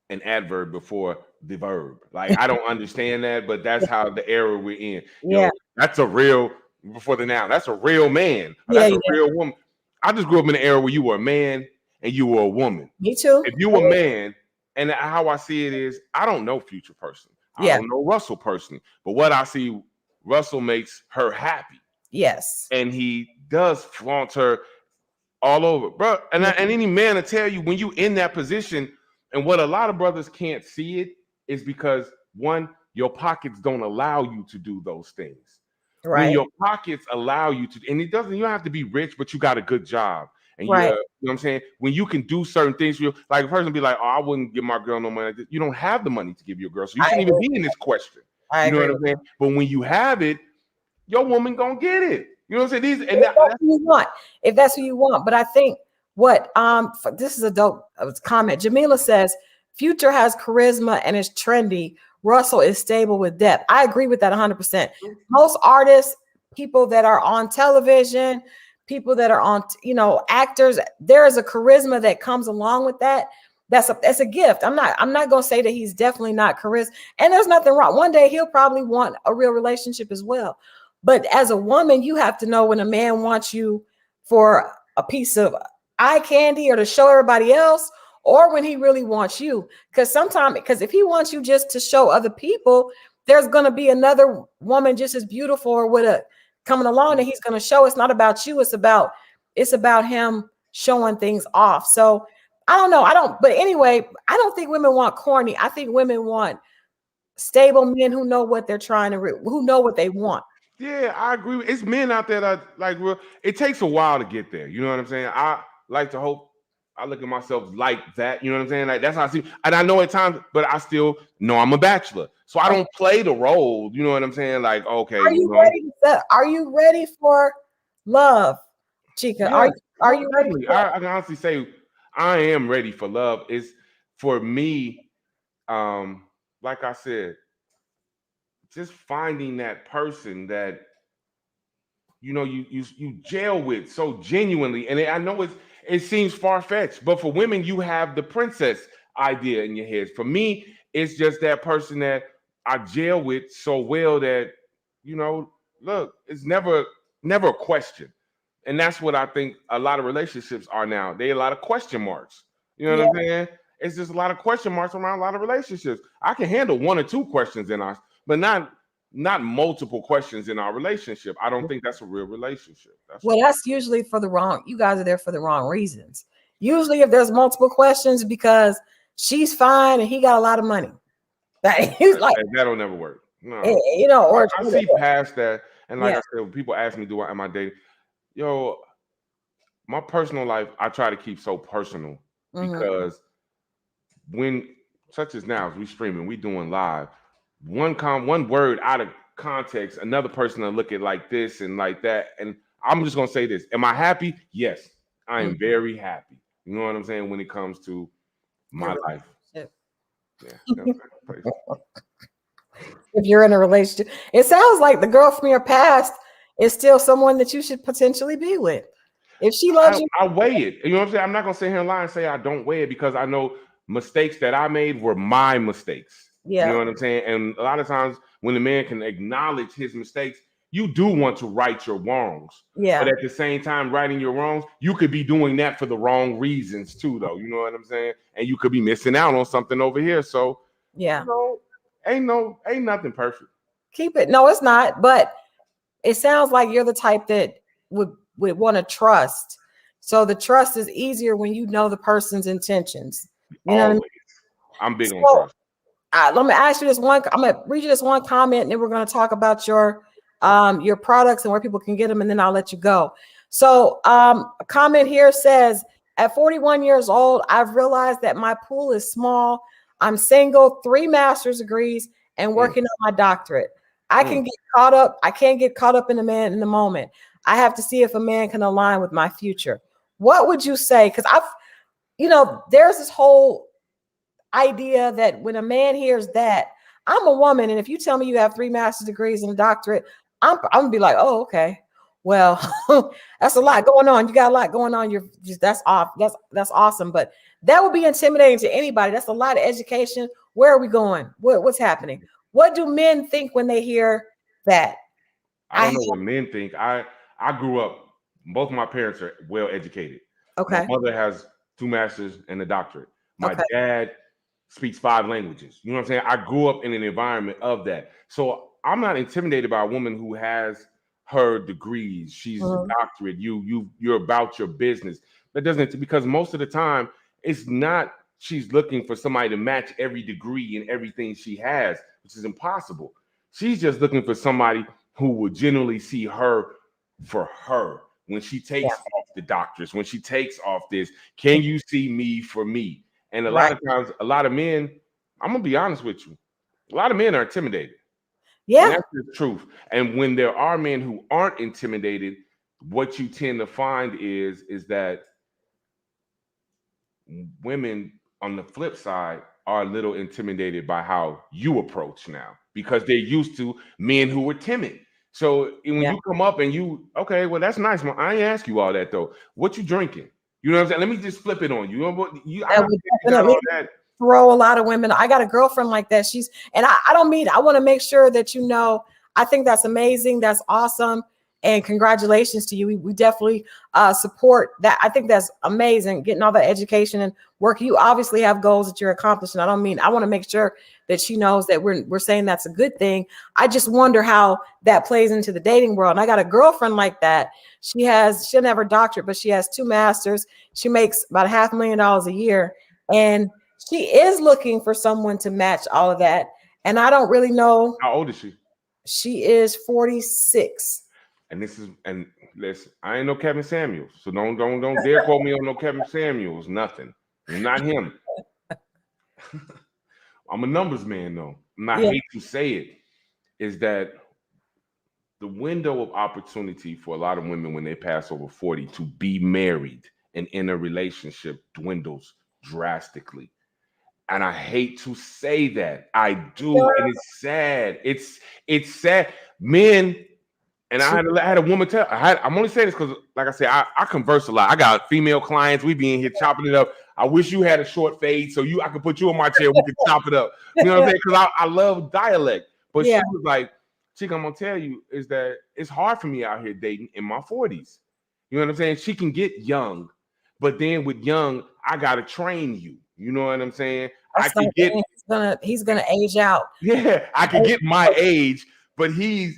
an adverb before the verb. Like, I don't understand that, but that's how the era we're in. Yeah. That's a real before the noun. That's a real man. Or Yeah, that's a yeah. real woman. I just grew up in an era where you were a man and you were a woman. Me too. If you were a man, and how I see it is, I don't know Future person. I Yeah. don't know Russell person. But what I see, Russell makes her happy. Yes. And he does flaunt her all over, bro. And any man will tell you when you in that position, and what a lot of brothers can't see it is because one, your pockets don't allow you to do those things. When Right. your pockets allow you to, and it doesn't, you don't have to be rich, but you got a good job. And Right. you know what I'm saying? When you can do certain things, like a person be like, oh, I wouldn't give my girl no money like this. You don't have the money to give your girl. So you shouldn't even be in this question. I You know agree. what I'm saying? But when you have it, your woman gonna get it. You know what I'm saying? If that's who you want. If that's who you want. But I think what this is a dope comment. Jamila says Future has charisma and is trendy. Russell is stable with depth. I agree with that 100%. Most artists, people that are on television, people that are on, actors, there is a charisma that comes along with that. That's a gift. I'm not gonna say that he's definitely not charisma, and there's nothing wrong. One day he'll probably want a real relationship as well. But as a woman, you have to know when a man wants you for a piece of eye candy or to show everybody else, or when he really wants you. Because if he wants you just to show other people, there's going to be another woman just as beautiful or with a coming along that he's going to show. It's not about you. It's about him showing things off. So I don't know. But anyway, I don't think women want corny. I think women want stable men who know what they're trying to, who know what they want. Yeah, I agree. It's men out there that like real. It takes a while to get there. You know what I'm saying? I like to hope. I look at myself like that. You know what I'm saying? Like that's how I see. And I know at times, but I still know I'm a bachelor, so I don't play the role. You know what I'm saying? Like, okay, Are you ready for love, Chica? Yeah, are you ready? I can honestly say I am ready for love. It's for me. Like I said, just finding that person that you jail with so genuinely, and I know it seems far-fetched, but for women you have the princess idea in your head. For me, it's just that person that I jail with so well that look, it's never a question. And that's what I think a lot of relationships are now. They a lot of question marks. You know what I'm saying? It's just a lot of question marks around a lot of relationships. I can handle one or two questions in us, but not multiple questions in our relationship. I don't think that's a real relationship. That's usually you guys are there for the wrong reasons. Usually if there's multiple questions because she's fine and he got a lot of money. That'll never work. No. Or I see past that. And like I said, when people ask me, am I dating? My personal life, I try to keep so personal because when such as now, as we streaming, we doing live, one word out of context, another person will look at like this and like that. And I'm just gonna say this. Am I happy? Yes, I am very happy. You know what I'm saying? When it comes to my life. Yeah. If you're in a relationship, it sounds like the girl from your past is still someone that you should potentially be with. If she loves you, I weigh it. You know what I'm saying? I'm not gonna sit here and lie and say I don't weigh it because I know mistakes that I made were my mistakes. Yeah. You know what I'm saying? And a lot of times when a man can acknowledge his mistakes, you do want to right your wrongs. Yeah. But at the same time, righting your wrongs, you could be doing that for the wrong reasons too, though. You know what I'm saying? And you could be missing out on something over here. So yeah, ain't nothing perfect. Keep it. No, it's not. But it sounds like you're the type that would want to trust. So the trust is easier when you know the person's intentions. You know what I mean? I'm big on trust. Let me ask you this one. I'm gonna read you this one comment, and then we're gonna talk about your products and where people can get them, and then I'll let you go. So a comment here says, at 41 years old, I've realized that my pool is small. I'm single, 3 master's degrees, and working on my doctorate. I can't get caught up in the moment. I have to see if a man can align with my future. what would you say? Because there's this whole idea that when a man hears that, I'm a woman, and if you tell me you have 3 master's degrees and a doctorate, I'm gonna be like, oh, okay. Well, that's a lot going on. You got a lot going on. You're just that's off. That's awesome. But that would be intimidating to anybody. That's a lot of education. Where are we going? What's happening? What do men think when they hear that? I don't know what men think. I grew up, both of my parents are well educated. Okay. My mother has 2 masters and a doctorate. My Okay. dad speaks 5 languages. You know what I'm saying? I grew up in an environment of that. So I'm not intimidated by a woman who has her degrees. She's a doctorate. You're about your business. That doesn't, because most of the time it's not she's looking for somebody to match every degree and everything she has, which is impossible. She's just looking for somebody who will genuinely see her for her. When she takes off the doctors, when she takes off this, can you see me for me? And a lot of times, a lot of men, I'm gonna be honest with you, a lot of men are intimidated. Yeah. And that's the truth. And when there are men who aren't intimidated, what you tend to find is that women on the flip side are a little intimidated by how you approach now, because they're used to men who were timid. So when you come up and okay, well, that's nice, man. I ain't ask you all that though. What you drinking? You know what I'm saying? Let me just flip it on you. I would definitely throw a lot of women. I got a girlfriend like that. I want to make sure that I think that's amazing. That's awesome. And congratulations to you. We definitely support that. I think that's amazing, getting all the education and work. You obviously have goals that you're accomplishing. I want to make sure that she knows that we're saying that's a good thing. I just wonder how that plays into the dating world. And I got a girlfriend like that. She'll have her doctorate, but she has 2 masters. She makes about $500,000 a year. And she is looking for someone to match all of that. And I don't really know. How old is she? She is 46. And listen, I ain't no Kevin Samuels, so don't dare quote me on no Kevin Samuels. Nothing. I'm not him. I'm a numbers man, though. And I hate to say it, is that the window of opportunity for a lot of women when they pass over 40 to be married and in a relationship dwindles drastically. And I hate to say that. I do, and it's sad. It's sad. Men. And I had a woman tell. I'm only saying this because, like I said, I converse a lot. I got female clients. We be in here chopping it up. I wish you had a short fade so I could put you in my chair. We could chop it up. You know what I'm saying? Because I love dialect. But she was like, "Chick, I'm gonna tell you is that it's hard for me out here dating in my 40s. You know what I'm saying? She can get young, but then with young, I gotta train you. You know what I'm saying? He's gonna age out. Yeah, I could get my age, but he's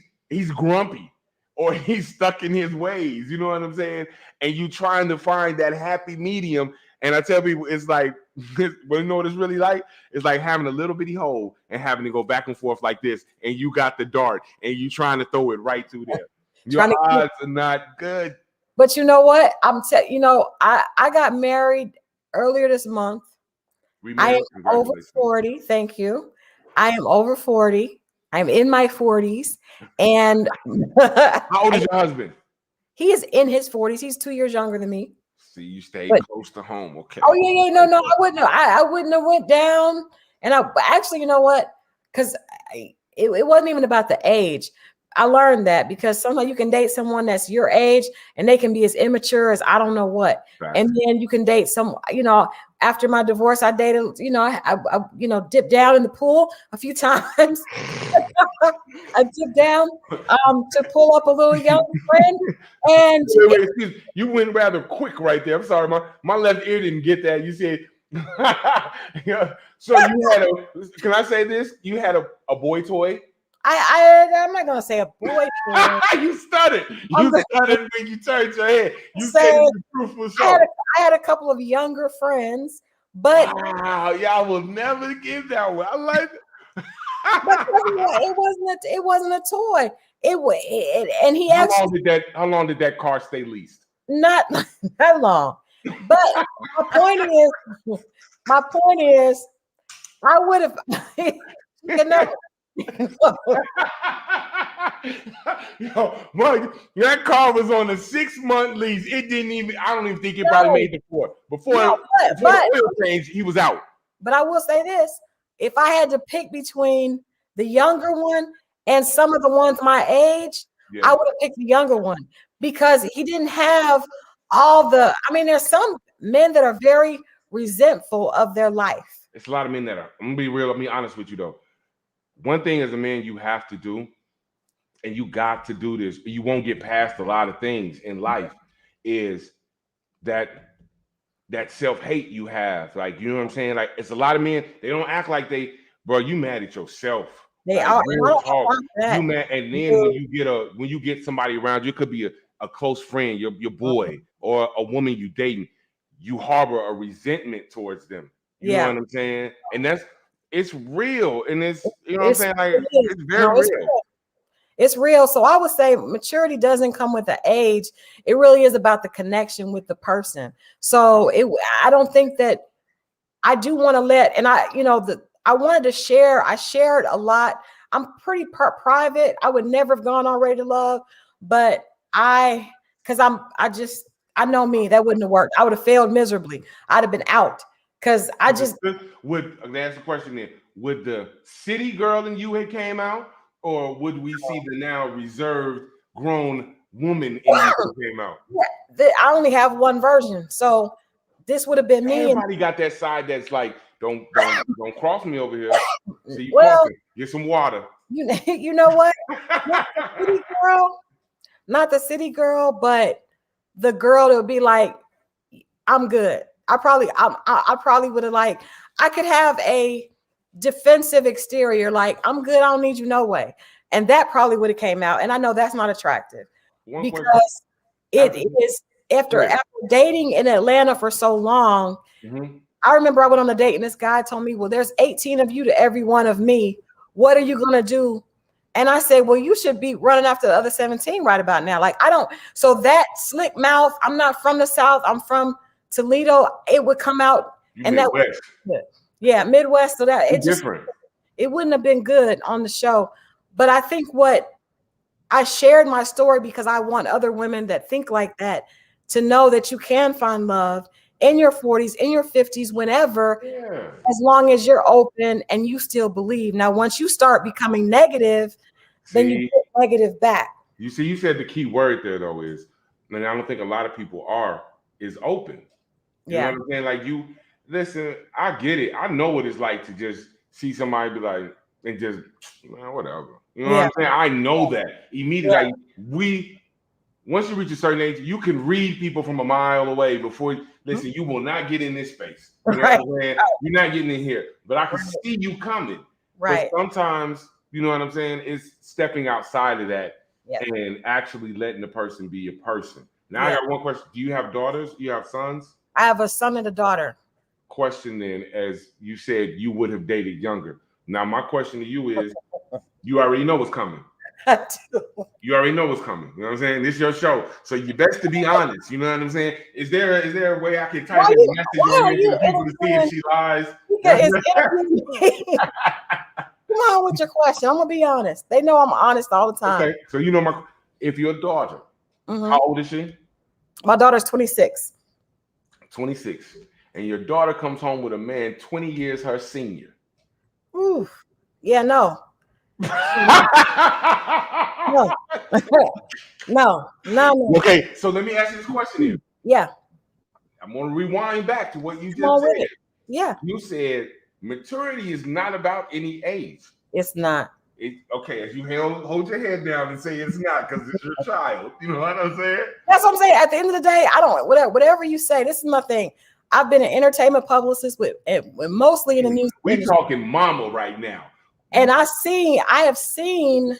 grumpy. Or he's stuck in his ways, you know what I'm saying? And you trying to find that happy medium. And I tell people, it's like, but you know what it's really like? It's like having a little bitty hole and having to go back and forth like this. And you got the dart and you trying to throw it right through there. Your odds are not good. But you know what? I got married earlier this month. I am over 40. Thank you. I am over 40. I'm in my 40s. And how old is your husband? He is in his 40s. He's 2 years younger than me. See, you stay close to home. Okay. Oh, yeah. No, I wouldn't have. I wouldn't have went down. And actually, you know what? Because it wasn't even about the age. I learned that because sometimes you can date someone that's your age and they can be as immature as I don't know what. Right. And then you can date after my divorce, I dated, I dipped down in the pool a few times. I dipped down to pull up a little young friend. And wait, you went rather quick right there. I'm sorry, my left ear didn't get that. You said, so you had can I say this? You had a boy toy? I'm not gonna say a boy toy. You stuttered. You stuttered when you turned your head. You said the truth was so. I had a couple of younger friends, but wow, y'all will never give that one. I like it. But it wasn't a toy. And he how long did that car stay leased? Not that long. But my point is, I would have. Yo, Mike, that car was on a 6-month lease. It didn't even. I don't even think it probably made the four. Before the oil change, he was out. But I will say this: if I had to pick between the younger one and some of the ones my age, I would have picked the younger one because he didn't have all the. I mean, there's some men that are very resentful of their life. It's a lot of men that are. I'm gonna be real. I'm gonna be honest with you though. One thing as a man you have to do, and you got to do this, you won't get past a lot of things in life, is that self-hate you have. Like, you know what I'm saying? Like, it's a lot of men, they don't act like bro, you mad at yourself. They like, are. Real talk. You mad, and then when you get somebody around you, it could be a close friend, your boy, or a woman you dating, you harbor a resentment towards them. You know what I'm saying? And it's real, and it's, you know what I'm saying? Like, it's very real. It's real. So I would say maturity doesn't come with the age. It really is about the connection with the person. So I don't think that I do want to I wanted to share. I shared a lot. I'm pretty private. I would never have gone on Ready to Love, but I know me, that wouldn't have worked. I would have failed miserably. I'd have been out. Because I just would that's the question then. Would the city girl in you had came out, or would we see the now reserved grown woman in you came out? I only have one version, so this would have been me. Everybody got that side that's like, don't cross me over here. See you coughing. Get some water. You know what? Not the city girl, but the girl that would be like, I'm good. I probably would have I could have a defensive exterior, like I'm good, I don't need you no way. And that probably would have came out. And I know that's not attractive because it is after dating in Atlanta for so long. Mm-hmm. I remember I went on a date and this guy told me, well, there's 18 of you to every one of me. What are you going to do? And I said, well, you should be running after the other 17 right about now. So that slick mouth, I'm not from the South, I'm from Toledo, it would come out. And Midwest. Midwest. So that it just different. It wouldn't have been good on the show. But I think I shared my story because I want other women that think like that to know that you can find love in your 40s, in your 50s, whenever, as long as you're open and you still believe. Now, once you start becoming negative, then you get negative back. You see, you said the key word there though is, and I don't think a lot of people is open. You know what I'm saying? Like, listen, I get it. I know what it's like to just see somebody be like, and just, man, whatever. You know what I'm saying? I know that immediately. Like, once you reach a certain age, you can read people from a mile away before. Listen, you will not get in this space. You know what I'm saying? You're not getting in here, but I can see you coming. Right. But sometimes, you know what I'm saying? It's stepping outside of that and actually letting the person be a person. Now I got one question. Do you have daughters? Do you have sons? I have a son and a daughter. Question then, as you said, you would have dated younger. Now, my question to you is, you already know what's coming. I do. You already know what's coming. You know what I'm saying? This is your show. So you best to be honest. You know what I'm saying? Is there a way I can type in a message on here to people to see if she lies? Come on with your question. I'm going to be honest. They know I'm honest all the time. Okay. So if your daughter, how old is she? My daughter's 26. 26. And your daughter comes home with a man 20 years her senior. Ooh. Yeah, no. No. Okay, so let me ask you this question here. Yeah. I'm going to rewind back to what you just said. Yeah. You said maturity is not about any age. It's not. Okay, as you hold your head down and say it's not because it's your child. You know what I'm saying? That's what I'm saying. At the end of the day, I don't, whatever you say, this is my thing. I've been an entertainment publicist with mostly in the music industry. Talking mama right now. And I have seen,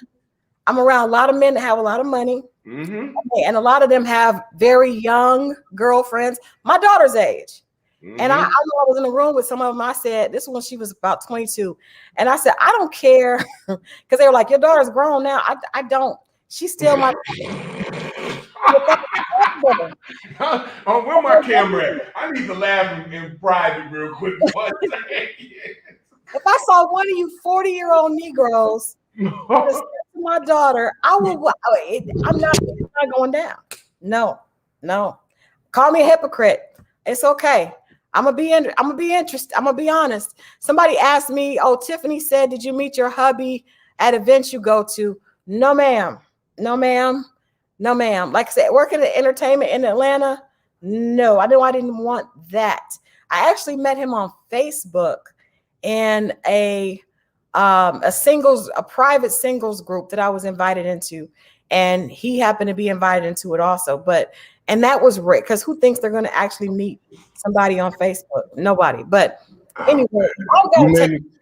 I'm around a lot of men that have a lot of money. Mm-hmm. And a lot of them have very young girlfriends, my daughter's age. Mm-hmm. And I know I was in a room with some of them. I said, this was when she was about 22. And I said, I don't care. Because they were like, your daughter's grown now. I don't. She's still my. Where my camera at? I need to laugh in private real quick. If I saw one of you 40-year-old Negroes to my daughter, I'm not, it's not going down. No. Call me a hypocrite. It's okay. I'm gonna be interested. I'm gonna be honest. Somebody asked me, "Oh, Tiffany said, did you meet your hubby at events you go to?" No, ma'am. No, ma'am. No, ma'am. Like I said, working in entertainment in Atlanta. No, I know I didn't want that. I actually met him on Facebook in a private singles group that I was invited into, and he happened to be invited into it also. And that was rare, because who thinks they're going to actually meet somebody on Facebook? Nobody. But anyway,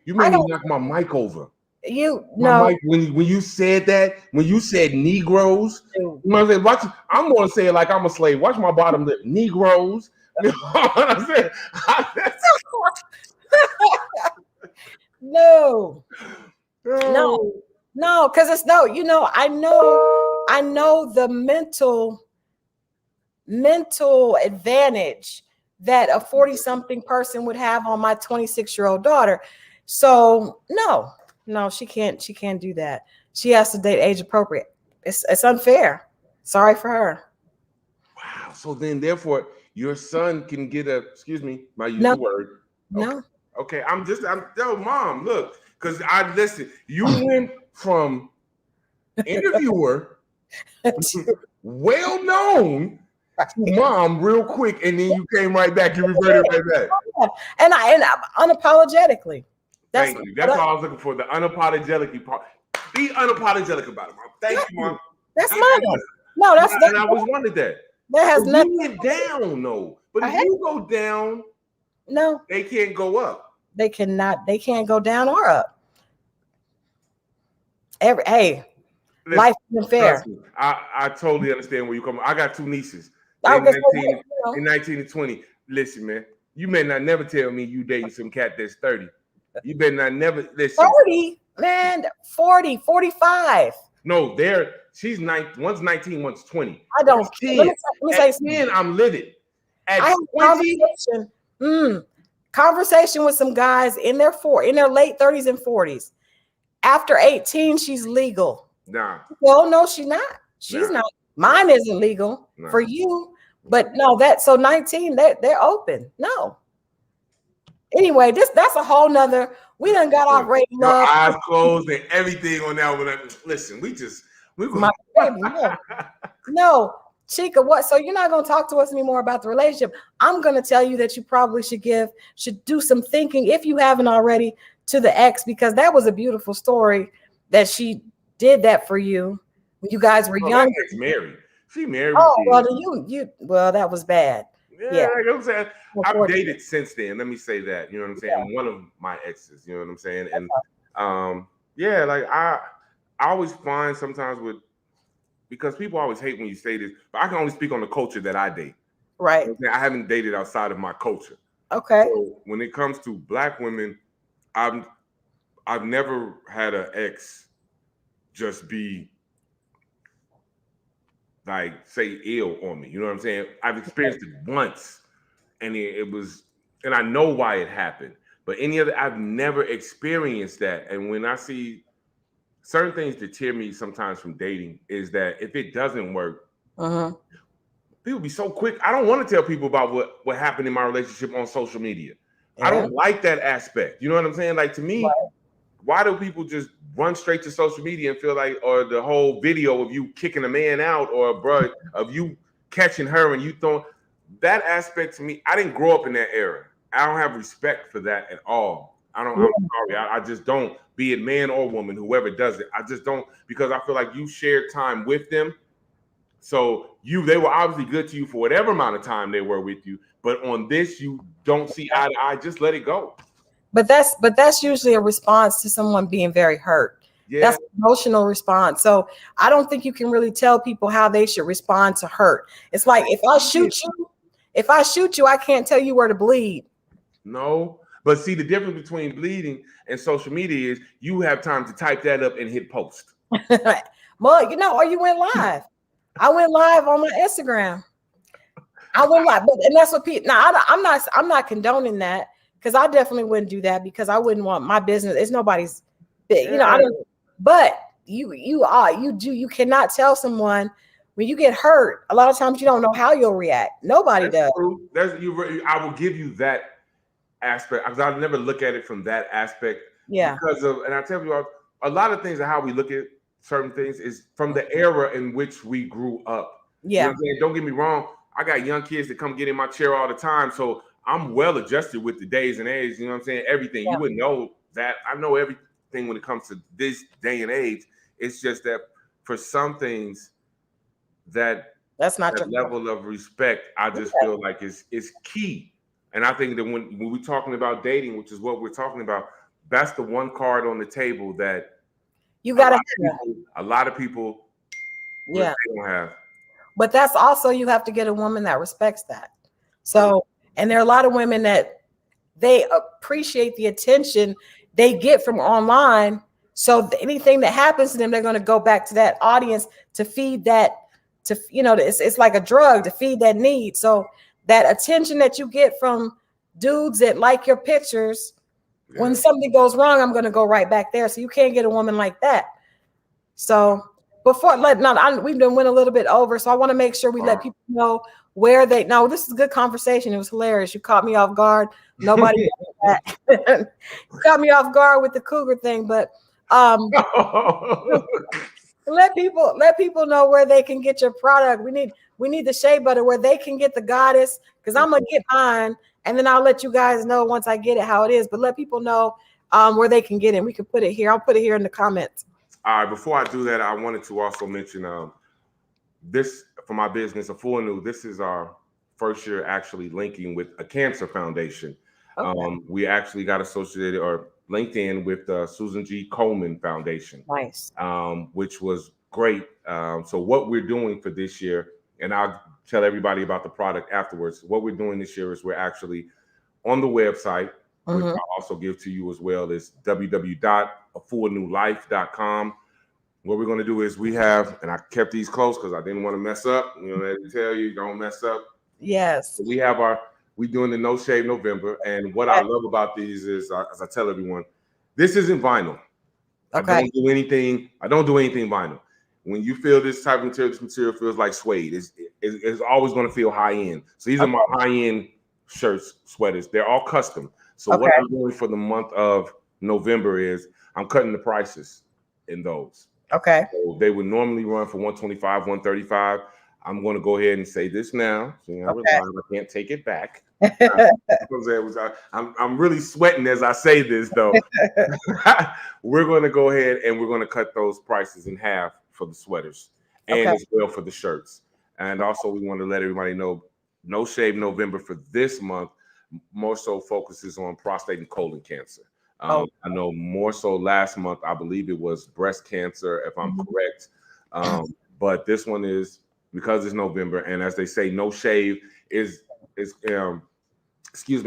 you made me knock my mic over. Mic, when you said that, when you said Negroes, watch. I'm going to say it like I'm a slave. Watch my bottom lip, Negroes. You know what I'm saying? No, because it's no. I know the mental advantage that a 40-something person would have on my 26-year-old daughter. So no, she can't do that. She has to date age appropriate. It's unfair. Sorry for her. Wow. So then therefore your son can get excuse me, my use the word. No. Okay. Yo, mom, look, because listen, you went from interviewer well known to mom real quick, and then you came right back. You reverted right back. And I unapologetically. Thank you. That's all I was looking for. The unapologetic part. Be unapologetic about it, mom. Thank you, mom. That's mine. No, that's and I always wanted that. That has nothing. You went down, no. But if you go down, no, they can't go up. They cannot. They can't go down or up. Life isn't fair. I totally understand where you come from. I got two nieces. In 19 and 20. Listen, man, you may not never tell me you dating some cat that's 30. You better not never listen. 40, man, 40, 45. No, she's 19, one's 19, one's 20. I don't. Let me say something. I'm livid. At I had 20, conversation with some guys in their late 30s and 40s. After 18, she's legal. Nah. Well, no, she's not. She's not. Mine isn't legal for you, but no, so 19, they're open. No. Anyway, that's a whole nother. We done got off rating love. Eyes closed and everything on that one. Listen, no, Chica, what? So you're not gonna talk to us anymore about the relationship. I'm gonna tell you that you probably should do some thinking, if you haven't already, to the ex, because that was a beautiful story that she did that for you when you guys were young. Married. She married. Oh, well, that was bad. Yeah. Like I'm saying, I've dated since then. Let me say that. You know what I'm saying? Yeah. One of my exes. You know what I'm saying? And like I always find sometimes because people always hate when you say this, but I can only speak on the culture that I date. Right. You know I haven't dated outside of my culture. Okay. So when it comes to Black women, I've never had an ex just be like say ill on me. You know what I'm saying? I've experienced it once, and it was, and I know why it happened. But I've never experienced that. And when I see certain things that deter me sometimes from dating, is that if it doesn't work, people be so quick. I don't want to tell people about what happened in my relationship on social media. Yeah. I don't like that aspect. You know what I'm saying? Like, to me, why do people just run straight to social media and feel like, or the whole video of you kicking a man out, or of you catching her and you throwing that aspect? To me, I didn't grow up in that era. I don't have respect for that at all. I'm sorry. I just don't, be it man or woman, whoever does it. I just don't, because I feel like you shared time with them. So they were obviously good to you for whatever amount of time they were with you. But on this, you don't see eye to eye. Just let it go. But that's usually a response to someone being very hurt. Yeah. That's an emotional response. So I don't think you can really tell people how they should respond to hurt. It's like, if I shoot you, I can't tell you where to bleed. No, but see, the difference between bleeding and social media is you have time to type that up and hit post. Well, or you went live. I went live on my Instagram. I went live, and that's what people. Now I'm not condoning that, because I definitely wouldn't do that because I wouldn't want my business. It's nobody's big, Yeah. I don't. But you cannot tell someone when you get hurt. A lot of times you don't know how you'll react. Nobody does. True. I will give you that aspect because I never look at it from that aspect. Yeah. Because of, and I tell you, a lot of things and how we look at certain things is from the era in which we grew up. Yeah. You know what I'm saying? Don't get me wrong. I got young kids that come get in my chair all the time. So I'm well adjusted with the days and age. You know what I'm saying? Everything. Yeah. You wouldn't know that. I know everything when it comes to this day and age. It's just that for some things that's not that level of respect, I just feel like is key. And I think that when we're talking about dating, which is what we're talking about, that's the one card on the table that you gotta a lot of people yeah don't have. But that's also, you have to get a woman that respects that. So, and there are a lot of women that they appreciate the attention they get from online. So anything that happens to them, they're going to go back to that audience to feed that, it's like a drug to feed that need. So that attention that you get from dudes that like your pictures, when something goes wrong, I'm going to go right back there. So you can't get a woman like that. So we've done went a little bit over. So I want to make sure we let people know where they know. This is a good conversation. It was hilarious. You caught me off guard. Nobody caught me off guard with the cougar thing, but let people know where they can get your product. We need the shea butter where they can get the goddess, because I'm gonna get mine and then I'll let you guys know once I get it how it is. But let people know where they can get it. We can put it here. I'll put it here in the comments. All right, before I do that, I wanted to also mention this for my business, A Full New. This is our first year actually linking with a cancer foundation. Okay. We actually got associated or linked in with the Susan G. Komen Foundation. Nice. Which was great. So what we're doing for this year, and I'll tell everybody about the product afterwards. What we're doing this year is we're actually on the website, which I'll also give to you as well, is www.afullnewlife.com. What we're going to do is we have, and I kept these close because I didn't want to mess up. You know, they tell you don't mess up. Yes. So we're doing the No Shave November. And what I love about these is, as I tell everyone, this isn't vinyl. Okay. I don't do anything vinyl. When you feel this type of material, this material feels like suede. It's always going to feel high end. So these are my high end shirts, sweaters. They're all custom. So what I'm doing for the month of November is I'm cutting the prices in those. Okay. So they would normally run for $125, $135. I'm going to go ahead and say this now. So I can't take it back. I'm really sweating as I say this, though. We're going to go ahead and we're going to cut those prices in half for the sweaters and as well for the shirts. And also we want to let everybody know No Shave November for this month more so focuses on prostate and colon cancer. I know more so last month, I believe it was breast cancer, if I'm correct. But this one is, because it's November, and as they say, no shave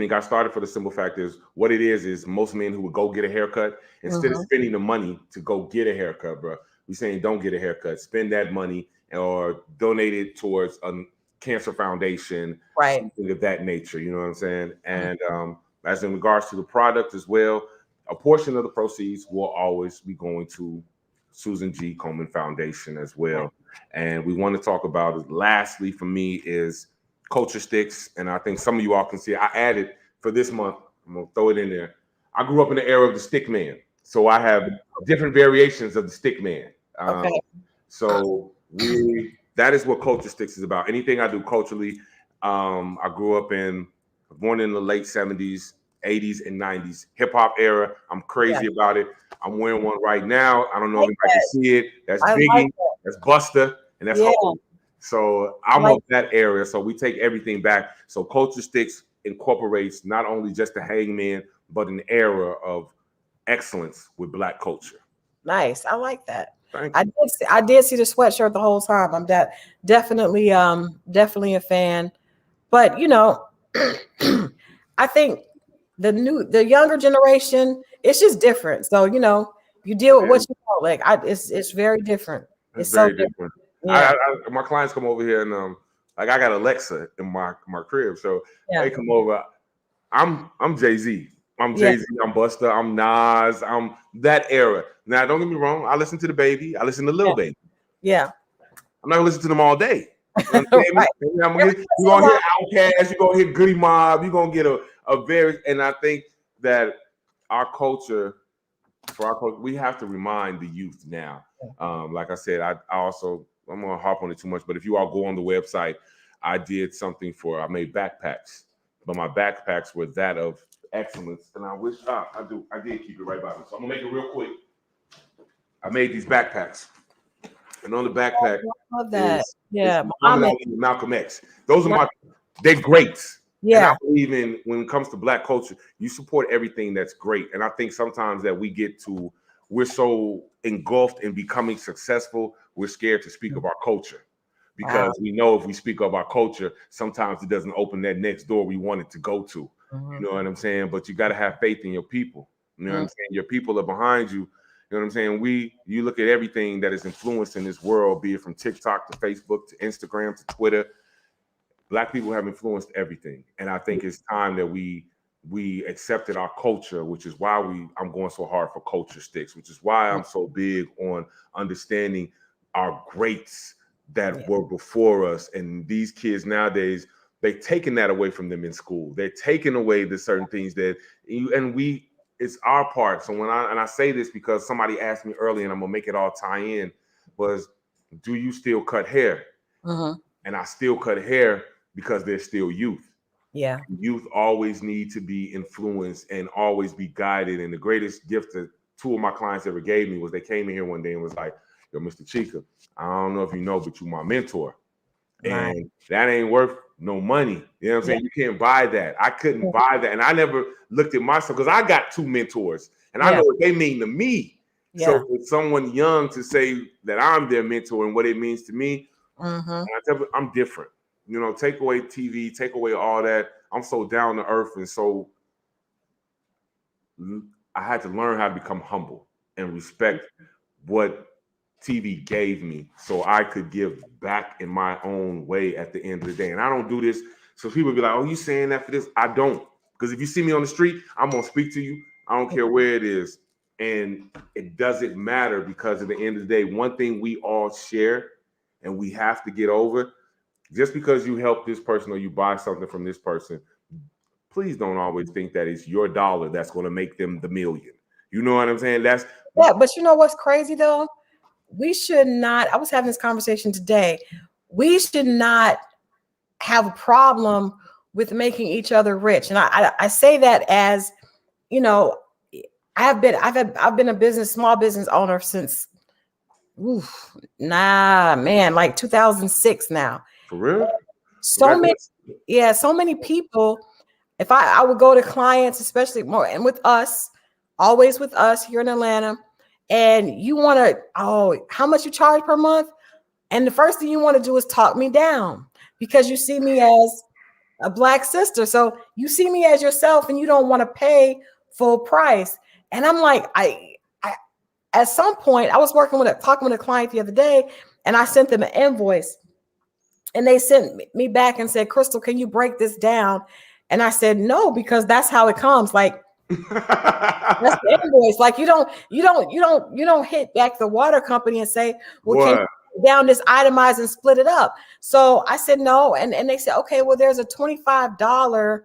got started for the simple fact is what it is most men who would go get a haircut, instead of spending the money to go get a haircut, bro, we're saying don't get a haircut, spend that money or donate it towards a cancer foundation, something of that nature, you know what I'm saying? And as in regards to the product as well, a portion of the proceeds will always be going to Susan G. Komen Foundation as well. And we want to talk about it. Lastly, for me, is culture sticks. And I think some of you all can see it. I added for this month, I'm going to throw it in there. I grew up in the era of the stick man. So I have different variations of the stick man. So that is what culture sticks is about. Anything I do culturally. I grew up born in the late 70s, 80s, and 90s hip hop era. I'm crazy about it. I'm wearing one right now. I don't know if anybody can see it. That's Biggie, that's Busta, and that's Hov. So I'm of that area. So we take everything back. So culture sticks incorporates not only just the hangman, but an era of excellence with Black culture. Nice. I like that. Thank you. I did see the sweatshirt the whole time. I'm definitely a fan. But I think the younger generation, it's just different. So you deal with what you know. Like it's very different. It's very so different. Yeah. My clients come over here and I got Alexa in my crib, so they come over. I'm Jay-Z. I'm Jay-Z, I'm Busta, I'm Nas, I'm that era. Now, don't get me wrong, I listen to the Baby, I listen to Lil Baby. Yeah. I'm not gonna listen to them all day. You know Right. you're gonna hear Outkast, you're gonna hear Goody Mob, you're gonna get a very, and I think that our culture, we have to remind the youth now. Like I said, I'm gonna harp on it too much, but if you all go on the website, I made backpacks, but my backpacks were that of excellence, and I did keep it right by me. So I'm gonna make it real quick. I made these backpacks, and on the backpack, I love that. Malcolm X. Those are they're great. Yeah. And I believe when it comes to Black culture, you support everything that's great. And I think sometimes that we're so engulfed in becoming successful, we're scared to speak of our culture. Because we know if we speak of our culture, sometimes it doesn't open that next door we want it to go to. You know what I'm saying? But you got to have faith in your people. You know what I'm saying? Your people are behind you. You know what I'm saying? You look at everything that is influenced in this world, be it from TikTok to Facebook to Instagram to Twitter. Black people have influenced everything. And I think it's time that we accepted our culture, which is why I'm going so hard for culture sticks, which is why I'm so big on understanding our greats that were before us. And these kids nowadays, they've taken that away from them in school. They're taking away the certain things it's our part. So I say this because somebody asked me earlier, and I'm gonna make it all tie in, was, do you still cut hair? And I still cut hair because they're still youth. Yeah. Youth always need to be influenced and always be guided. And the greatest gift that two of my clients ever gave me was they came in here one day and was like, yo, Mr. Chica, I don't know if you know, but you my mentor. Right. And that ain't worth no money. You know what I'm saying? You can't buy that. I couldn't buy that. And I never looked at myself, because I got two mentors and I know what they mean to me. So for someone young to say that I'm their mentor and what it means to me, I'm different. You know, take away TV, take away all that. I'm so down to earth, and so I had to learn how to become humble and respect what TV gave me so I could give back in my own way at the end of the day. And I don't do this so people be like, oh, you saying that for this? I don't. Because if you see me on the street, I'm going to speak to you. I don't care where it is. And it doesn't matter, because at the end of the day, one thing we all share and we have to get over, just because you help this person or you buy something from this person, please don't always think that it's your dollar that's going to make them the million. You know what I'm saying? But you know what's crazy though? We should not, I was having this conversation today. We should not have a problem with making each other rich. And I say that as, you know, I've been a small business owner since like 2006 now. For real? So many people. If I would go to clients, especially more, and with us, always with us here in Atlanta, and you want to, how much you charge per month? And the first thing you want to do is talk me down, because you see me as a Black sister. So you see me as yourself and you don't want to pay full price. And I'm like, at some point, I was talking with a client the other day, and I sent them an invoice, and they sent me back and said, Christal, can you break this down? And I said, no, because that's how it comes. Like, that's the invoice. Like, you don't hit back the water company and say, well, can you down this itemized and split it up? So I said, no. And they said, okay, well, there's a $25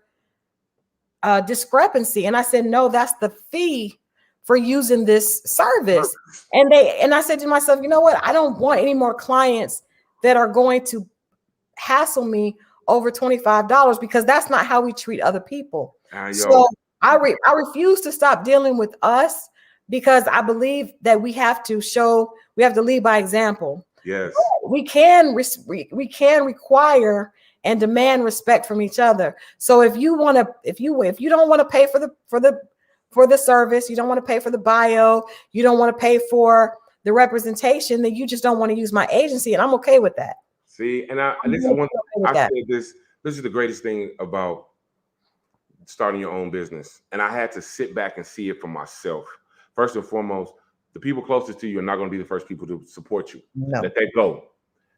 discrepancy. And I said, no, that's the fee for using this service. And I said to myself, you know what? I don't want any more clients that are going to hassle me over $25, because that's not how we treat other people. So I refuse to stop dealing with us, because I believe that we have to lead by example. Yes. We can require and demand respect from each other. So if you don't want to pay for the service, you don't want to pay for the bio, you don't want to pay for the representation, then you just don't want to use my agency, and I'm okay with that. See, and this is one thing I said, this is the greatest thing about starting your own business. And I had to sit back and see it for myself. First and foremost, the people closest to you are not going to be the first people to support you. No. Let that go.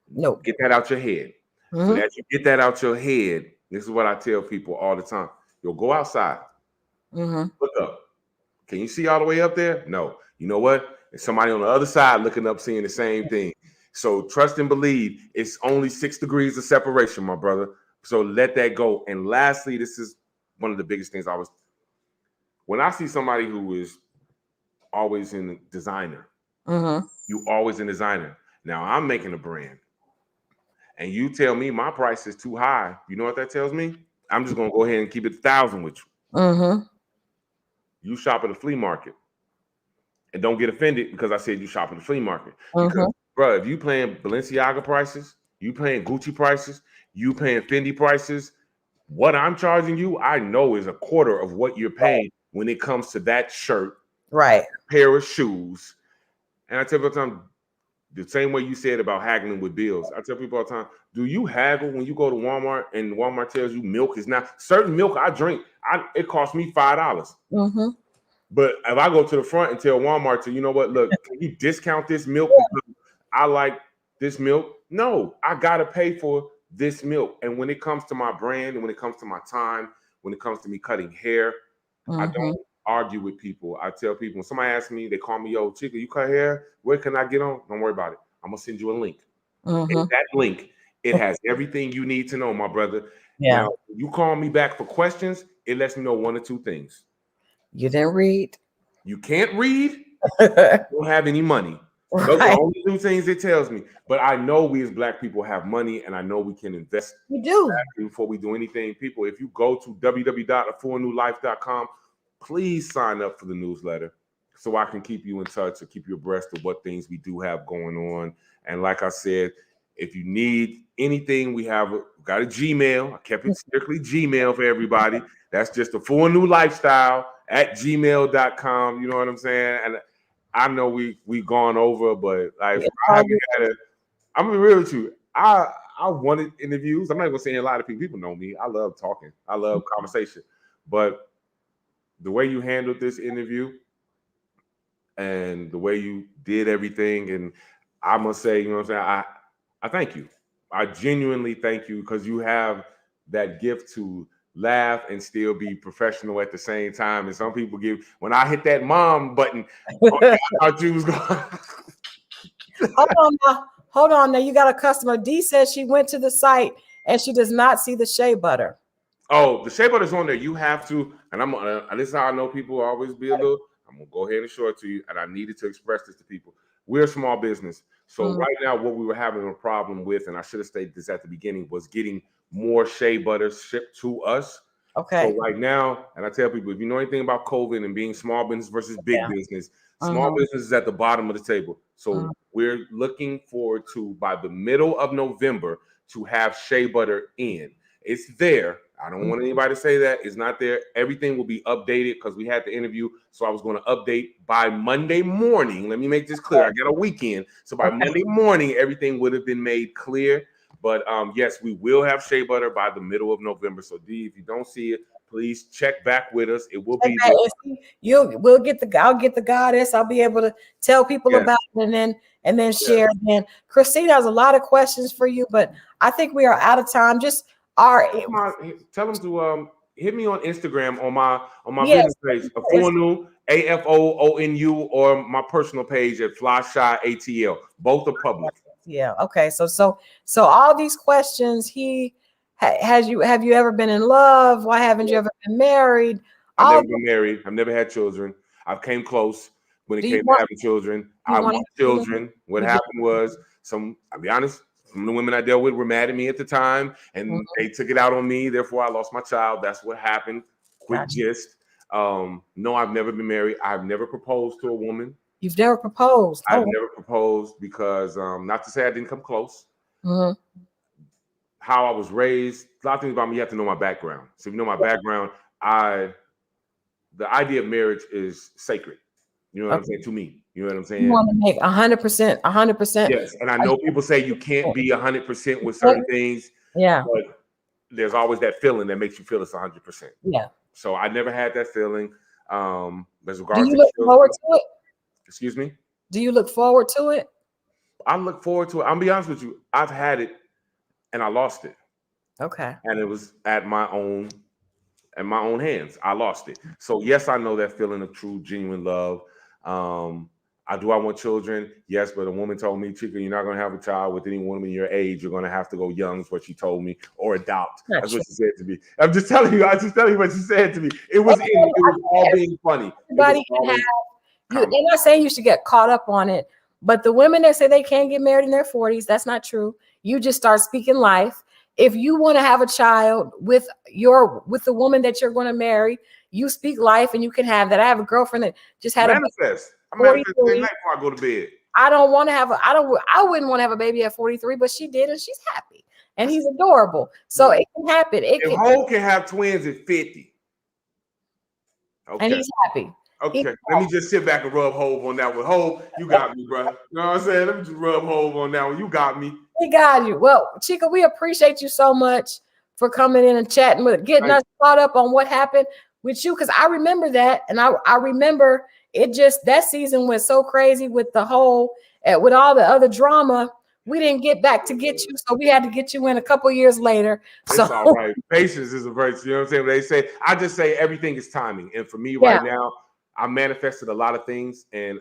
No. Get that out your head. So that you get that out your head, this is what I tell people all the time. Yo, go outside. Mm-hmm. Look up. Can you see all the way up there? No. You know what? There's somebody on the other side looking up, seeing the same thing. So trust and believe. It's only 6 degrees of separation, my brother. So let that go. And lastly, this is one of the biggest things when I see somebody who is always in designer, you always in designer. Now I'm making a brand. And you tell me my price is too high. You know what that tells me? I'm just gonna go ahead and keep it 1,000 with you. You shop at the flea market. And don't get offended because I said you shop at the flea market. Because, bro, if you paying Balenciaga prices, you paying Gucci prices, you paying Fendi prices, what I'm charging you, I know is a quarter of what you're paying when it comes to that shirt, pair of shoes. And I tell people all the time, the same way you said about haggling with bills. I tell people all the time, do you haggle when you go to Walmart and Walmart tells you milk is not certain milk I drink? It costs me $5. But if I go to the front and tell Walmart to, you know what, look, can you discount this milk because I like this milk? No, I gotta pay for this milk. And when it comes to my brand and when it comes to my time, when it comes to me cutting hair, I don't argue with people. I tell people when somebody asks me, they call me, yo, Chica, you cut hair? Where can I get on? Don't worry about it. I'm gonna send you a link. And that link, it has everything you need to know, my brother. Now, you call me back for questions, it lets me know one or two things. You didn't read. You can't read. You don't have any money. Those are the only two things it tells me. But I know we as Black people have money, and I know we can invest. We do. Before we do anything, people, if you go to www.afullnewlife.com, please sign up for the newsletter so I can keep you in touch or keep you abreast of what things we do have going on. And like I said, if you need anything, we got a Gmail. I kept it strictly Gmail for everybody. That's just a full new lifestyle at gmail.com. You know what I'm saying? And I know we've gone over, but like I haven't had it. I'm gonna be real with you. I wanted interviews. I'm not gonna say a lot of people know me. I love talking. I love conversation. But the way you handled this interview and the way you did everything, and I must say, you know what I'm saying? I thank you. I genuinely thank you because you have that gift to laugh and still be professional at the same time. And some people when I hit that mom button, I thought you was going. Hold on now. You got a customer. D says she went to the site and she does not see the shea butter. Oh, the shea butter is on there. You have to, and this is how I know people always be a little. I'm gonna go ahead and show it to you, and I needed to express this to people. We're a small business, so right now what we were having a problem with, and I should have stated this at the beginning, was getting more shea butter shipped to us. Okay. So right now, and I tell people, if you know anything about COVID and being small business versus big business, small business is at the bottom of the table. So we're looking forward to, by the middle of November, to have shea butter in. It's there. I don't want anybody to say that it's not there. Everything will be updated because we had the interview. So I was going to update by Monday morning. Let me make this clear. I got a weekend. So by Monday morning, everything would have been made clear. But yes, we will have shea butter by the middle of November. So D, if you don't see it, please check back with us. It will be there. I'll get the goddess. I'll be able to tell people about it and then share. Then Christine has a lot of questions for you, but I think we are out of time. Just tell them to hit me on Instagram on my business page, Afoonu, AFOONU, or my personal page at Flyshy ATL. Both are public. Yeah. Okay. So all these questions. Have you ever been in love? Why haven't you ever been married? I've never been married. I've never had children. I've came close when it came to having children. I want children. What happened was I'll be honest, some of the women I dealt with were mad at me at the time, and they took it out on me. Therefore, I lost my child. That's what happened. Quick gist. No, I've never been married. I've never proposed to a woman. You've never proposed? I've never proposed because, not to say I didn't come close. How I was raised, a lot of things about me, you have to know my background. So if you know my background, the idea of marriage is sacred. You know what I'm saying? To me, you know what I'm saying? You want to make 100%. Yes, and I know people say you can't be 100% with certain things. Yeah. But there's always that feeling that makes you feel it's 100%. Yeah. So I never had that feeling. As regards Do you look forward to it? Excuse me? Do you look forward to it? I look forward to it. I'll be honest with you. I've had it and I lost it. Okay. And it was at my own in my own hands. I lost it. So yes, I know that feeling of true, genuine love. I want children. Yes, but a woman told me, Chica, you're not going to have a child with any woman your age. You're going to have to go young, is what she told me, or adopt. That's what she said to me. I'm just telling you. I just telling you what she said to me. It was all being funny. Everybody can have. They're not saying you should get caught up on it, but the women that say they can't get married in their 40s, that's not true. You just start speaking life. If you want to have a child with the woman that you're going to marry, you speak life and you can have that. I have a girlfriend that just had manifest. I manifest every night before I go to bed. I wouldn't want to have a baby at 43, but she did, and she's happy, and he's adorable. So it can happen. Hov can have twins at 50. Okay. And he's happy. Okay, let me just sit back and rub Hov on that one. Hov, you got me, bro. You know what I'm saying? Let me just rub Hov on that one. You got me. He got you. Well, Chica, we appreciate you so much for coming in and chatting with, getting us caught up on what happened with you, because I remember that, and I remember it. Just that season went so crazy with the whole, with all the other drama. We didn't get back to get you, so we had to get you in a couple years later. It's all right. Patience is a virtue. You know what I'm saying? They say, I just say everything is timing, and for me right now, I manifested a lot of things, and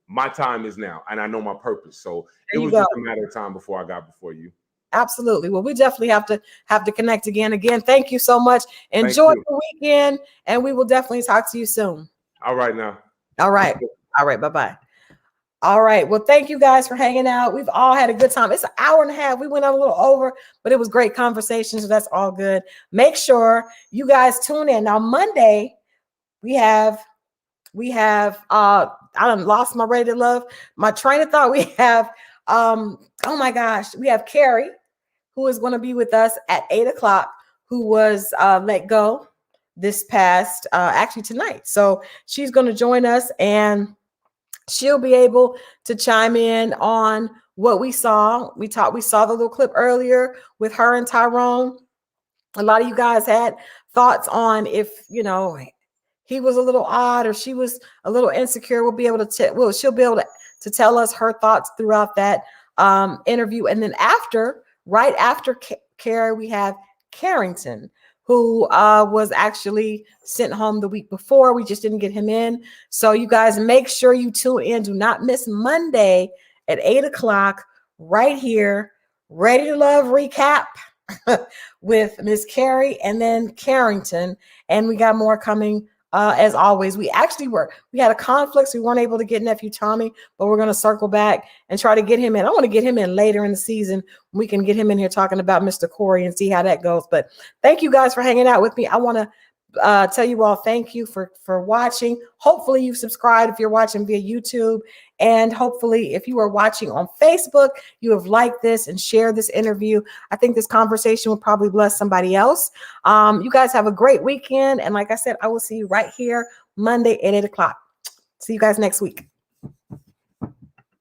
my time is now, and I know my purpose. So it was just a matter of time before I got before you. Absolutely. Well, we definitely have to connect again. Thank you so much. Enjoy the weekend, and we will definitely talk to you soon. All right now. All right. All right. Bye-bye. All right. Well, thank you guys for hanging out. We've all had a good time. It's an hour and a half. We went a little over, but it was great conversation. So that's all good. Make sure you guys tune in. Now, Monday, we have I done lost my ready to love, my train of thought. We have oh my gosh, we have Carrie, who is going to be with us at 8:00, who was let go this past actually tonight. So she's going to join us, and she'll be able to chime in on what we saw. We saw the little clip earlier with her and Tyrone. A lot of you guys had thoughts on if, he was a little odd or she was a little insecure. She'll be able to tell us her thoughts throughout that interview. And then right after Carrie, we have Carrington, who was actually sent home the week before. We just didn't get him in. So you guys make sure you tune in. Do not miss Monday at 8:00 right here. Ready to Love recap with Miss Carrie and then Carrington. And we got more coming. As always, we had a conflict, so we weren't able to get nephew Tommy, but we're going to circle back and try to get him in. I want to get him in later in the season. We can get him in here talking about Mr. Corey and see how that goes. But thank you guys for hanging out with me. I want to tell you all thank you for watching. Hopefully you've subscribed if you're watching via YouTube, and hopefully if you are watching on Facebook, you have liked this and shared this interview. I think this conversation will probably bless somebody else. You guys have a great weekend, and like I said, I will see you right here Monday at 8:00. See you guys next week.